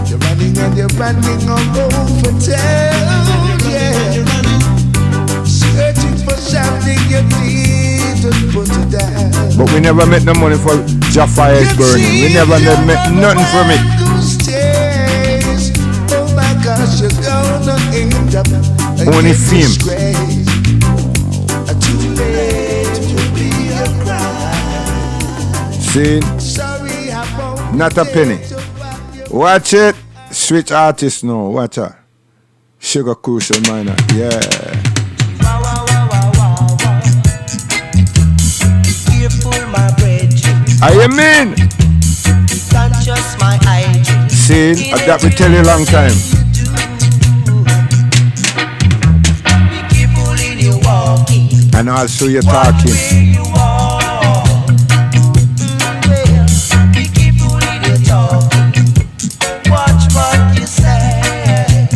You're running and you're running all over town, yeah. Searching for something you didn't put down. But we never make no money for Jaffa burning. We never make nothing from it. Oh my gosh, you're gonna end up only fame. Too late to be a cry. See? Not a penny. Watch it. Switch artist now. Watch her. Sugar Crucial Minor. Yeah. Careful, my brethren. I mean. Not just my hygiene. See? That we tell you a long time. Be careful in your walking. And also you're talking. Be careful in your talking. Watch what you say.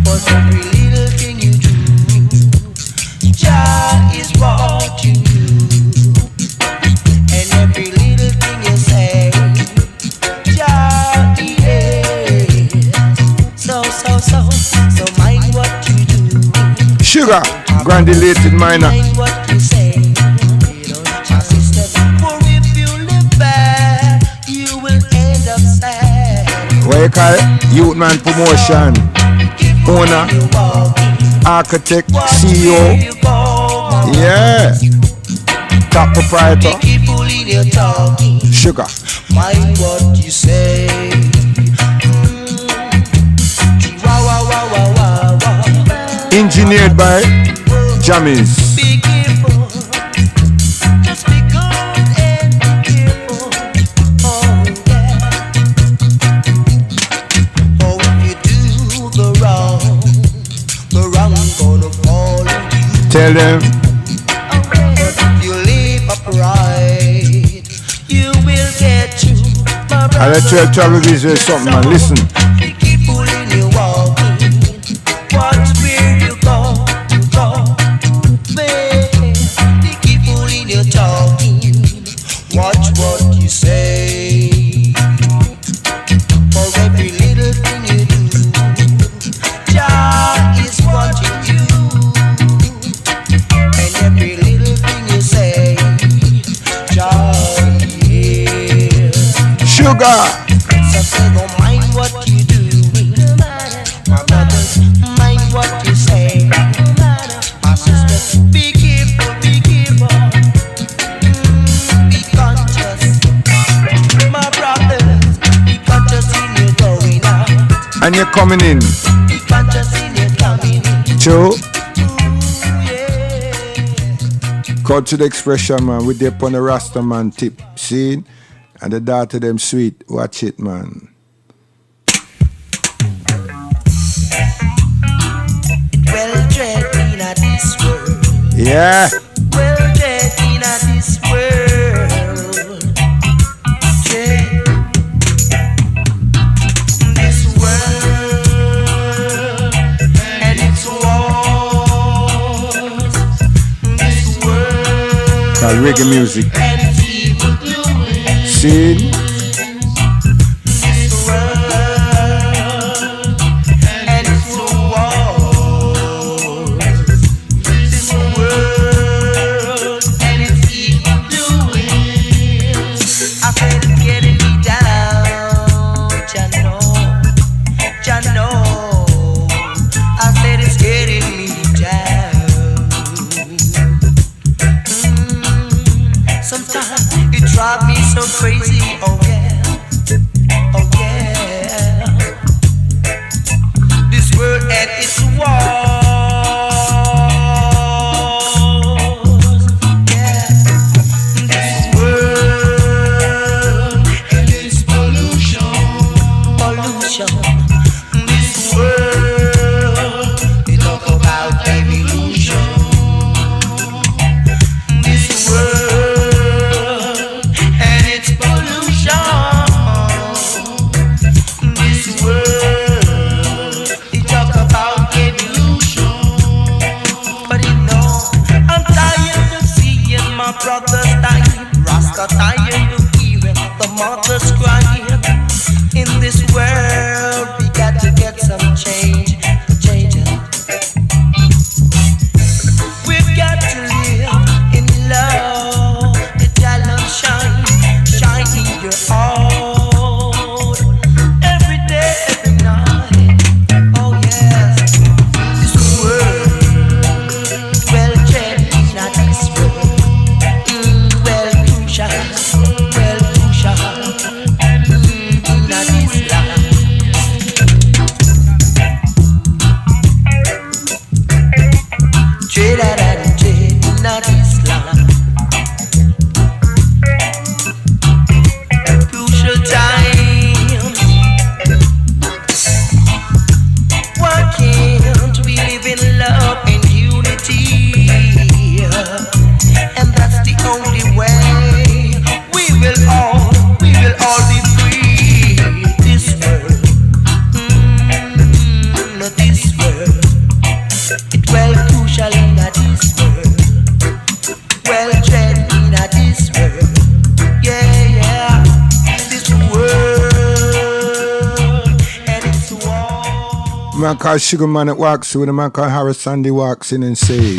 For every little thing you do, Jah is watching you. And every little thing you say, Jah is. So mind what you do. Sugar, granulated minor. Mind what you say. My sister, for if you live bad, you will end up sad. What you call it? Youth Man Promotion. Owner, architect, CEO. Yeah. Top proprietor. Sugar. Mind what you say. Engineered by Jammies. Be careful. Just be good and be careful. Oh yeah. Oh, if you do the wrong gonna fall on you. Tell them. But if you live upright, you will get you. I let you travel visual something, man. Listen. Be careful in your walking. Watch where you go. Be careful in your talking. you're coming in. Joe. Cultural expression, man. We dip on the Rasta man tip. See? And the daughter them sweet. Watch it, man. Well dread in this world. Yeah. Well dread in this world. Dread. This world and its wars. This world Called reggae music. and its evil doing. See? This world and its wars. This world and its evil doings. I said it's getting me down, Jah know. I said it's getting me down. Sometimes it drives me so crazy, oh yeah, oh yeah. This world and its wars, yeah. This world and its pollution. This world, they talk about evolution. This world and its pollution. This world, they talk about evolution. But you know, I'm tired of seeing my brothers dying. Rasta tired of hearing the mothers crying. In this world, we got to get some change. We've got to live in love. Let your love shine in your heart. Every day, every night. Oh yes, this world, well tread not this world. Well crucial, not this life. Tread not this life. Crucial time. Why can't we live in love and unity? And that's the only way we will all be free. This world, not this world. It well crucial in this world. Well tread in this world. Yeah. This world and its war. Man called Sugar Man that walks with a man called Harris Sandy walks in and say,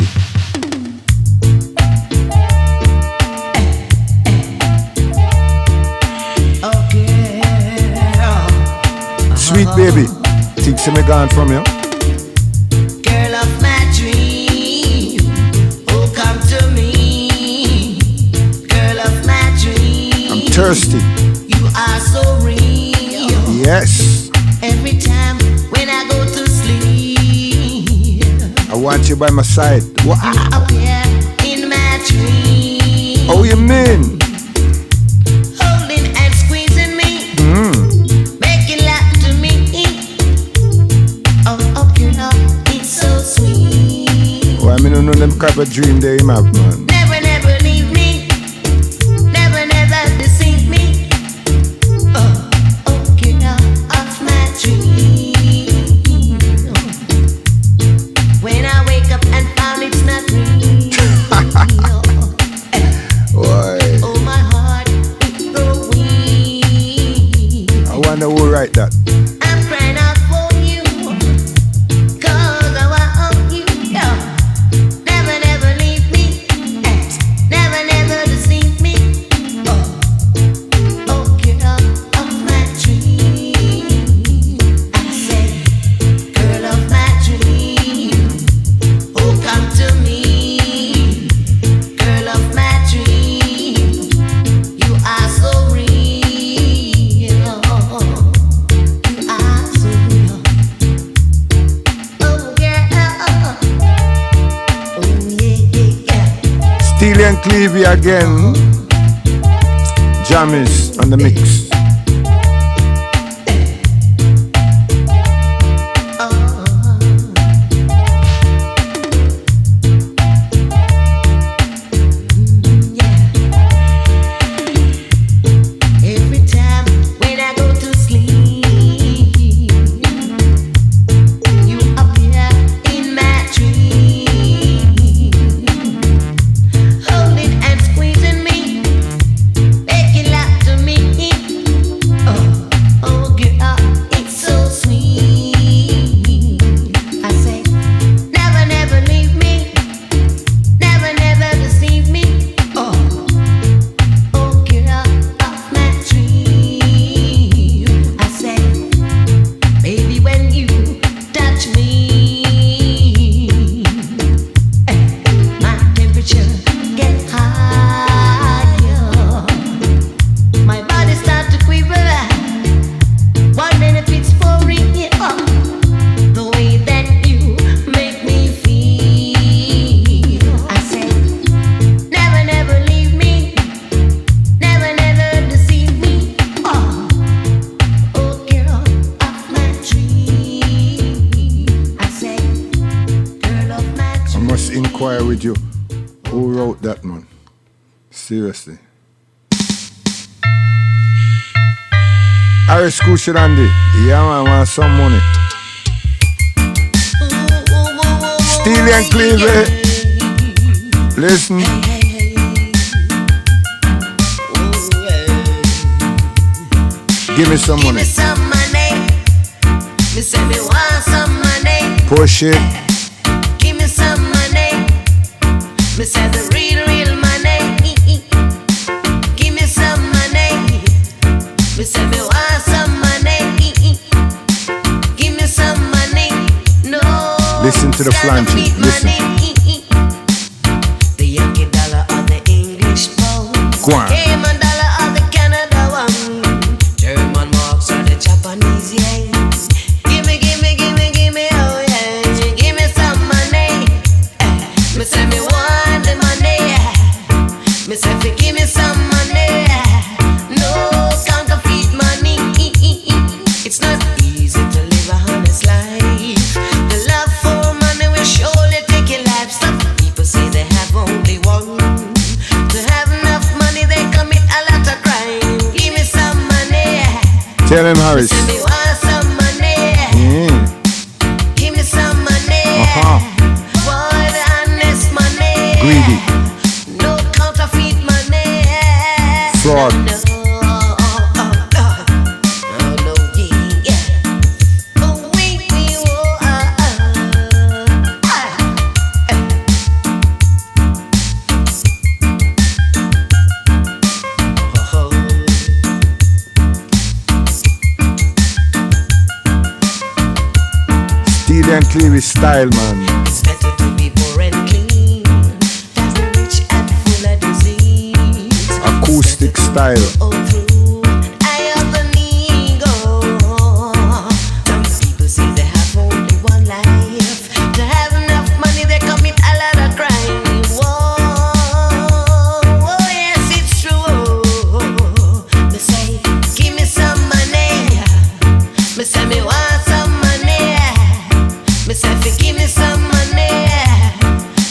sweet baby, think me gone from you? Girl of my dream, oh come to me. Girl of my dream, I'm thirsty. you are so real. Yes. Every time when I go to sleep, I want you by my side. What? appear in my dream. Oh, you mean? Holding and squeezing me, making love to me. Oh, you know, it's so sweet. Why me don't know them type of dream they him have, man? Never leave me. Never deceive me. Oh, you know, of my dream. When I wake up and found it's not real. Boy, Oh, my heart is so weak. I wonder who write that. I'm crying out for you, 'cause I want you. Never leave me. Stevie again. Jamis on the mix. Seriously. Harris Kusharandi. Yeah, man, want some money. Steely and Cleavey. Listen. Give me some money. Me say me want some money. Push it. Give me some money. Me say the real money. Give me some money. Me say me want some money. Give me some money. No. Listen to the flange. Listen. The Yankee dollar or the English pound. Go on. Cayman dollar or the Canada one. German marks or the Japanese yen. Give me, oh yeah. Give me some money. Me say me want the money. Me say fi give me some money. No counterfeit money. It's not easy to live a honest life. The love for money will surely take your life. Some people say they have only one. To have enough money they commit a lot of crime. Give me some money. Tell him, Harris. Me say me want some money. Give me some money. Boy, the honest money. Greedy. No counterfeit money. Fraud. No. Steely and Cleavey style, man. It's better to be poor and clean than be rich and full of disease. Acoustic style. I have the ego. Some people say they have only one life. To have enough money they commit a lot of crime. Whoa, yes it's true. Me say, give me some money. Me say me want some money. Me say fi give me some money.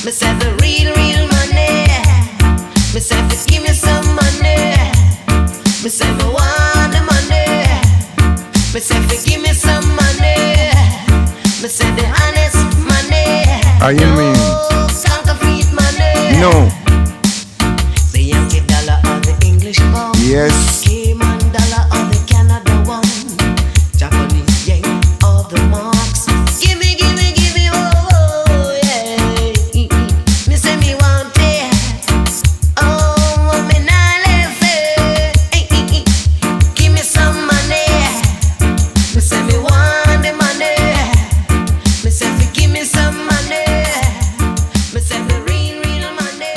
Me say the real money. Me say fi give me some money. Me say me want the money. Me say fi give me some money. Me say the honest money. How you mean? Counterfeit money. No. The Yankee dollar or the English pound. Yes. Cayman dollar or the Canada one. Japanese yen or the marks. Give me, oh yeah. Me say me want it. Oh, me nah left it. Give me some money. Me say me want the money. Me say fi give me some money. Me say the real money.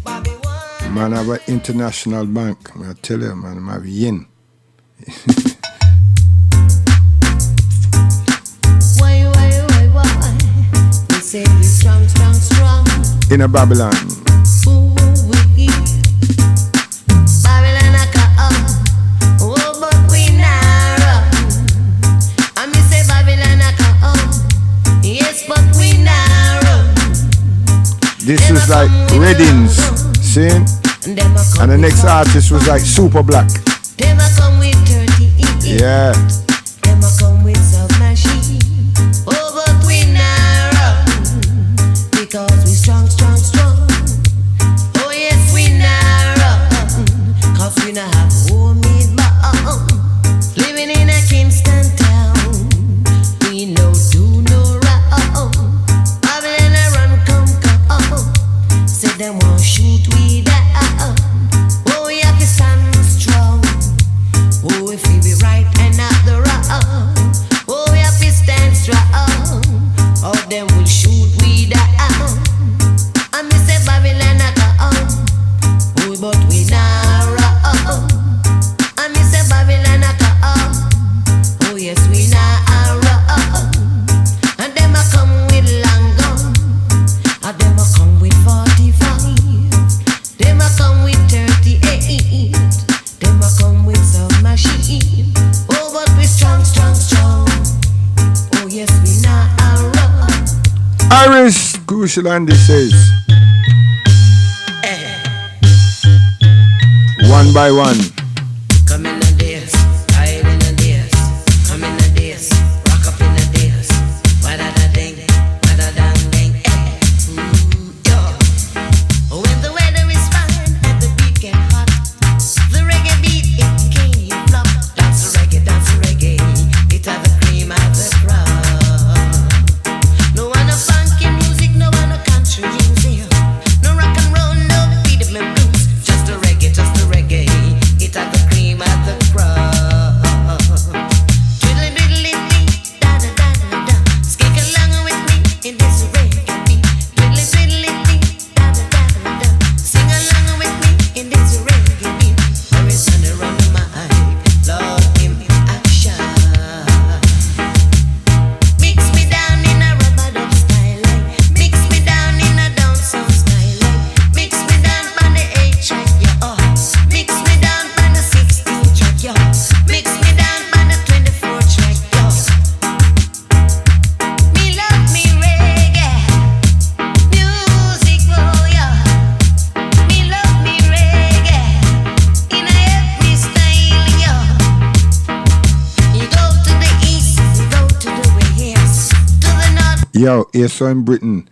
Bobby want. Man, I have an international bank. I tell you, man, I have yen. Why? Me say you strong. In a Babylon. Ooh, This was like Reddings, see? And the next artist was like Super Black. Them a come with 30 Yeah. Them a come with submachine. Oh, but we not run because we strong, strong, strong. Oh yes, we not run cause we not have homemade bomb. Living in a Kingston town, we no do no wrong. Babylon a run come. Say them won't shoot we down. Oh, we have to stand strong. Oh, if we be right and not the wrong. Oh, we have to stand strong. All them will shoot we down. And me say Babylon a come. Oh, but we not wrong. And me say Babylon a come. Oh, yes, we not wrong. And them a come with long gun. And them a come with 45. Them a come with 38. Them a come with some machine. Oh, but we strong, strong, strong. Oh, yes, we not run. Iris Crucial Andy says, one by one. Come in a dance, hide in a dance. Come in a dance, rock up in a dance. Wada-da-ding, wada-dang-ding, yo. When the weather is fine and the beat get hot, the reggae beat, it can't flop. Dance the reggae, it has the cream of the crop. No one of funky music, no one of country music. No rock and roll, no rhythm and blues. Just the reggae, it has the cream of the crop. Twiddly diddly dee, da da da da da. Skink along with me in this reggae beat. Twiddly diddly dee, da da da da da. Sing along with me in this reggae beat. There is thunder on the mic, Lord in action. Mix me down in a rub-a-dub style, mix me down in a dancehall style, mix me down on the 8-track, yeah. Mix me down on the 16-track, yeah. Mix me down on the 24-track, yeah. Me love me reggae music, oh yeah. Me love me reggae in every style, yeah. You go to the east, you go to the west, to the north. Yo, here so in Britain,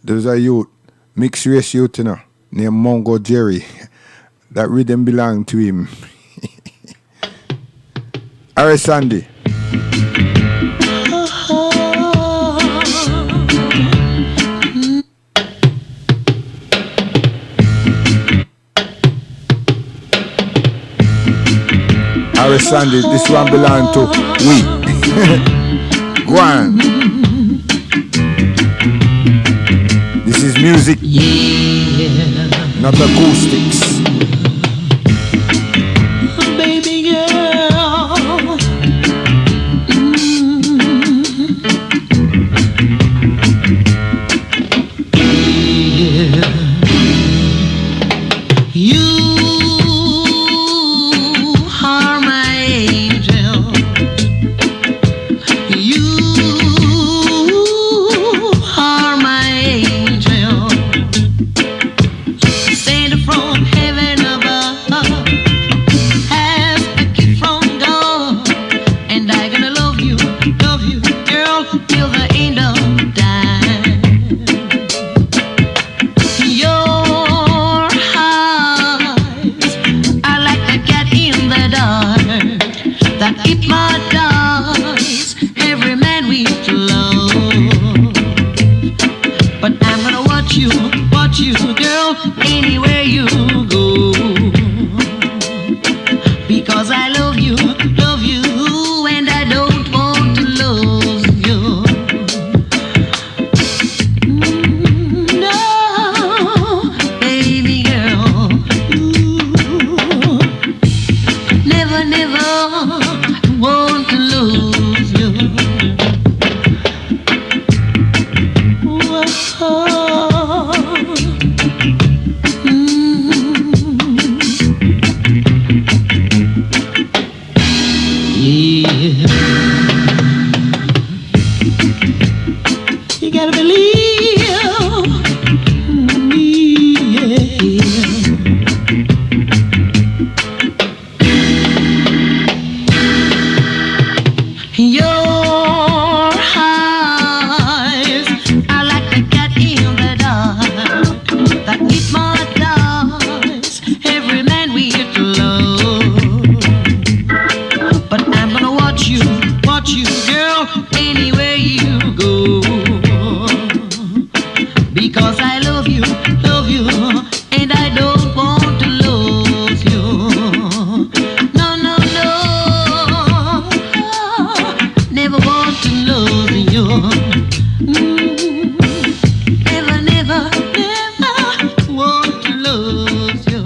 there's a youth, mixed race youth, you know, named Mongo Jerry. That rhythm belonged to him. Iris Sandy. Iris Sandy, this one belong to we. Go on. This is music, not acoustics. Baby girl, you are my angel. You are my angel. Sent from heaven above as a gift from God, and I'm gonna love you, girl, till the end of time. Your eyes are like a cat in the dark that hypnotize every man with love. But I'm gonna watch you, girl, anywhere you go, because I love you, and I don't want to lose you. No, baby girl, never, never want to lose you. You gotta believe lose you. Never, never, never want to lose you.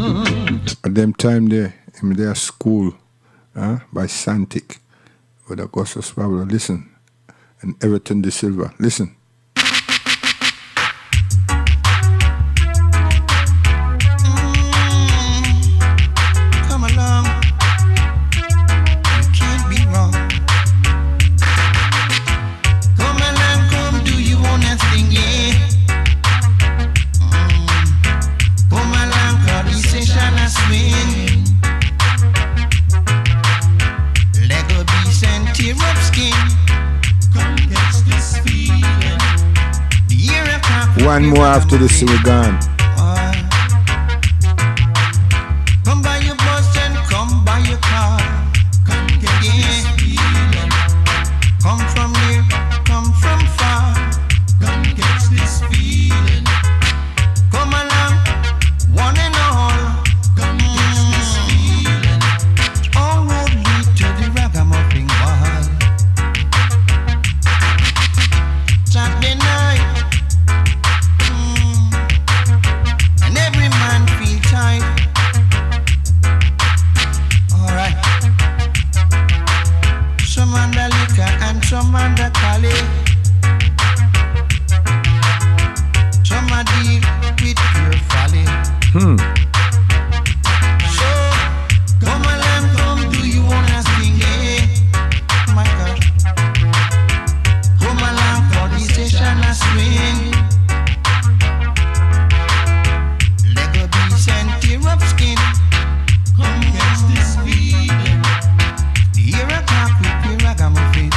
At them time there, in their school, by Santic, with Augustus Pablo, listen, and Everton de Silva, listen. Come along, you can't be wrong. Come along, come do you wanna sing, yeah. Come along, cause this session a swing. Lego beast and tear up skin. Come catch this feeling. The year of One more after this, we're gone. Come by your bus and come by your car. Come get this feeling. Come from near, come from far. Come get this feeling. Come along, one and all. Come get this feeling. All road lead to the ragamuffin bar. Saturday night, and every man feel tight. Alright. Some under liquor and some under cali. Some a deal with pure folly. So, come along, come, do you wanna sing it? My God. Come along, for the session a swing. Lego beast and tear up skin. Come catch this feeling. Here I talk with the ragamuffin.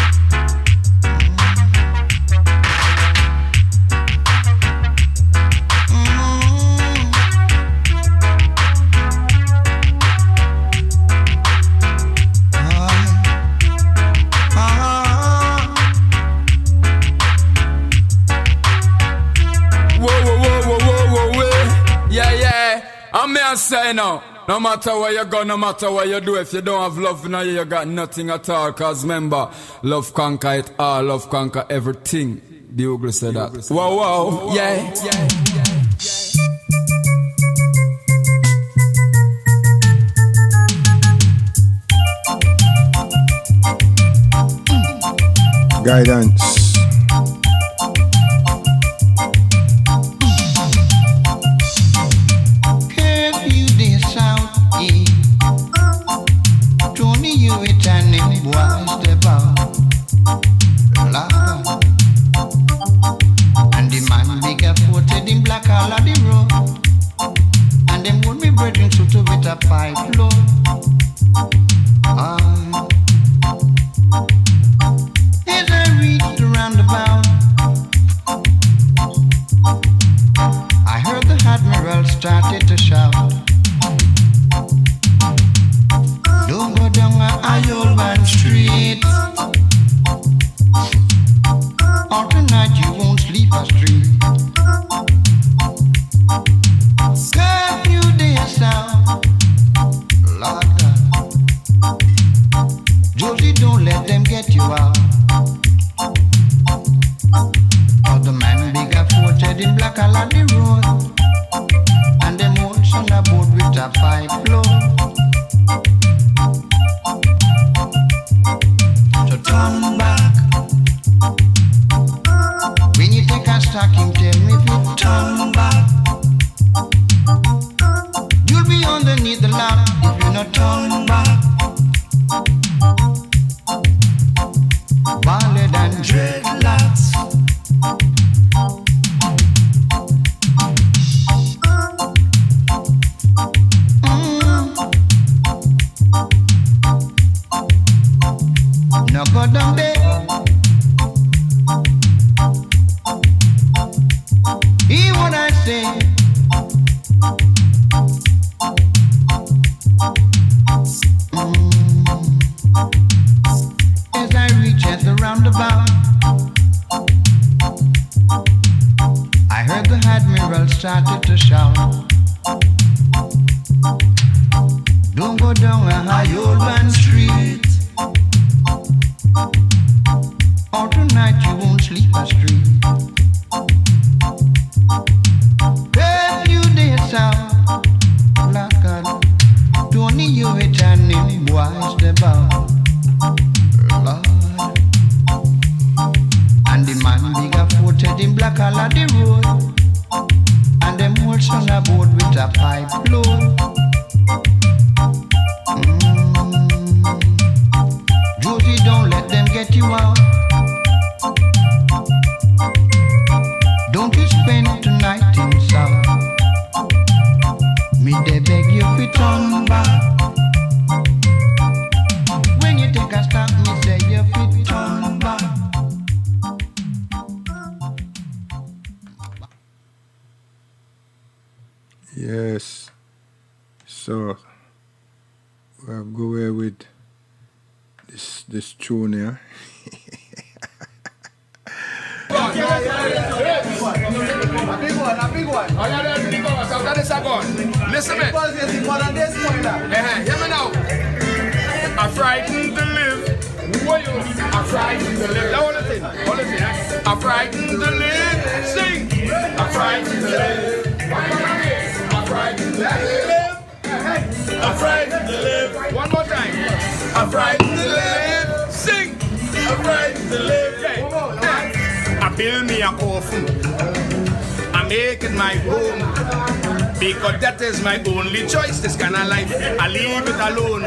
Whoa. Yeah. I'm here say now. No matter where you go, no matter what you do, if you don't have love in you, you got nothing at all. Cause remember, love conquer it all, love conquer everything. The Ogle said that. Wow. Yeah. Guidance. Can you this out, yeah? Tony, you it and him boy step out. Lava. And the man bigger footed in black all of the road. And them would be brethren so to with a pipe load. As I reached the roundabout, I heard the Admiral started to shout. Don't go down a old man street, or tonight you won't sleep a street. Curfew day sound, Lord God. Josie, don't let them get you out. Or the man bigger footed in black along the road, and them old son a boat with a pipe load. So turn back. When you take a stocking, tell me if you turn back. You'll be underneath the lap if you not turn back. Ballad and dreadlocks. No go down there. Hear what I say. As I reach at the roundabout, I heard the Admiral started to shout. Don't go down a high old man street, or tonight night you won't sleep a street. If you did south, black and Tony, you returning boys the bow. Lord. And the man bigger footed in black all of the road. And them horse on a board with a pipe load. Josie, don't let them get you out. Don't you spend tonight in South. Me they beg you to turn back. When you take a stop, me say you fit turn back. Yes. So we'll go away with this tune here. A big one. Oh, yeah, that's big one. So that is a gun. Listen, man. Hear me now. I frightened to live. What you? I frightened to live. Now, listen. I frightened to live. Sing. I frightened to live. I frightened to live. I frightened to live. One more time. I frightened to live. Sing. I frightened to live. I build me a coffin. I make it my home. Because that is my only choice, this kind of life. I leave it alone.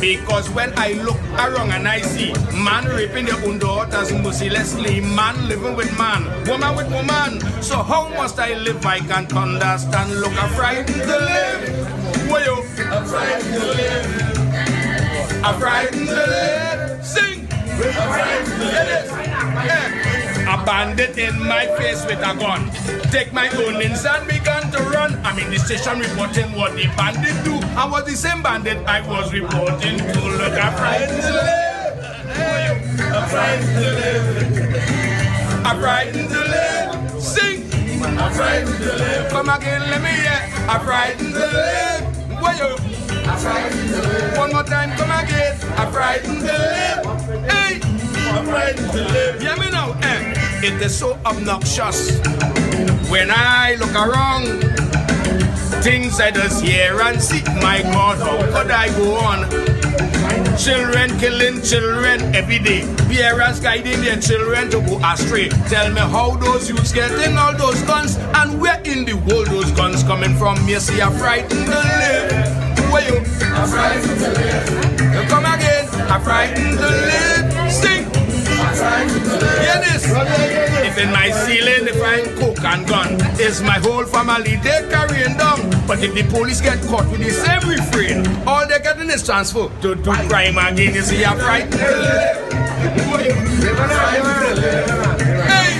Because when I look around and I see man raping their own daughters mercilessly, man living with man, woman with woman. So how must I live? I can't understand. Look, I'm frightened to live. Why you? I'm frightened to live. I'm frightened to live. Sing. I'm frightened to live. A bandit in my face with a gun. Take my guns and began to run. I'm in the station reporting what the bandit do. I was the same bandit I was reporting to. Look, I'm frightened to live. I'm frightened to live. I'm frightened to live. Sing. I'm frightened to live. Come again, let me hear. I'm frightened to live. Why you? I'm frightened to live. One more time, come again. I'm frightened to live. Hey. I'm frightened to live. Hear me now, It is so obnoxious when I look around. Things I just hear and see. My God, how could I go on? Children killing children every day. Parents guiding their children to go astray. Tell me how those youths getting all those guns, and where in the world those guns coming from? Me see I'm frightened to live. Where you? I'm frightened to live. You come again. I'm frightened to live. Sing. Hear this. If in my ceiling they find coke and gun, is my whole family they carrying down. But if the police get caught with the same refrain, all they getting is transfer to do crime again. You see, I'm frightened to live. Hey,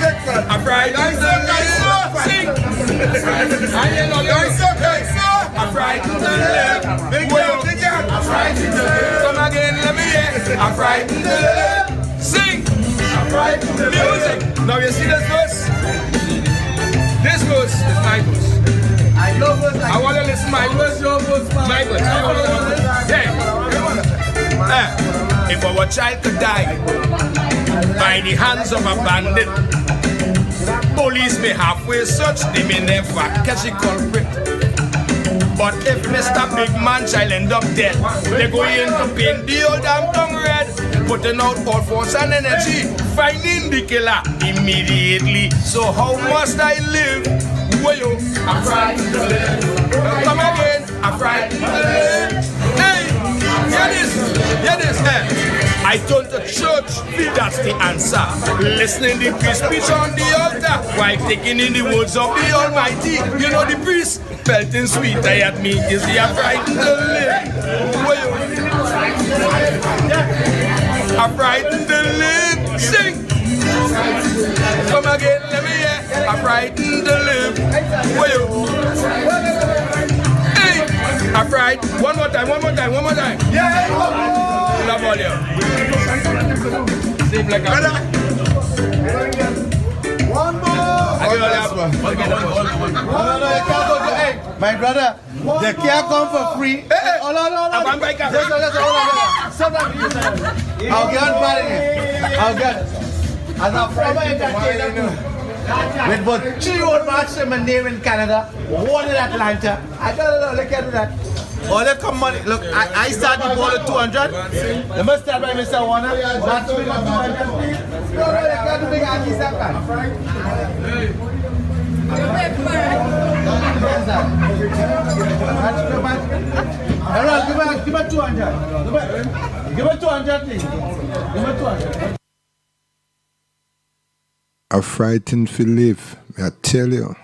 I'm frightened to live. Sing. I ain't no yours. I'm frightened to live. I'm frightened to live. Come again, let me hear. I'm frightened to live. Sing. I'm frightened to live. Music. Now you see this verse? This verse is my verse. I love verse. I want to listen to my verse. Your verse. My verse. Yeah. If our child could die by the hands of a bandit, police may halfway search, they may never catch the culprit. But if Mr. Big Man child end up dead, they're going to paint the old damn tongue red, putting out all force and energy, finding the killer immediately. So how must I live? Well, yo, I'm frightened to live. Come again, I'm frightened to live. Hey, hear this, I turn to church, that's the answer. Listening to the priest preach on the altar, while taking in the words of the Almighty. You know the priest pelting sweet at me, is he I'm frightened to live? Well, I'm frightened to live. Sing. Come again, let me hear. I'm frightened to live. Well, hey, I'm frightened. One more time. Yeah. Love all you. Sleep like a one more. My brother, they can't come for free. Hold on. I'll get on party. I'll get. As a former entertainer, with about 3 old matches in my name in Canada, 1 in Atlanta. I don't know, look at that. Oh, look come money. Look, I started the ball at 200. Let me start by Mr. Warner. That's me at 200, please. No, they can't do big Angie Sakan. Give me 200. Give me 200, please. Give me 200. I'm frightened to live, I tell you.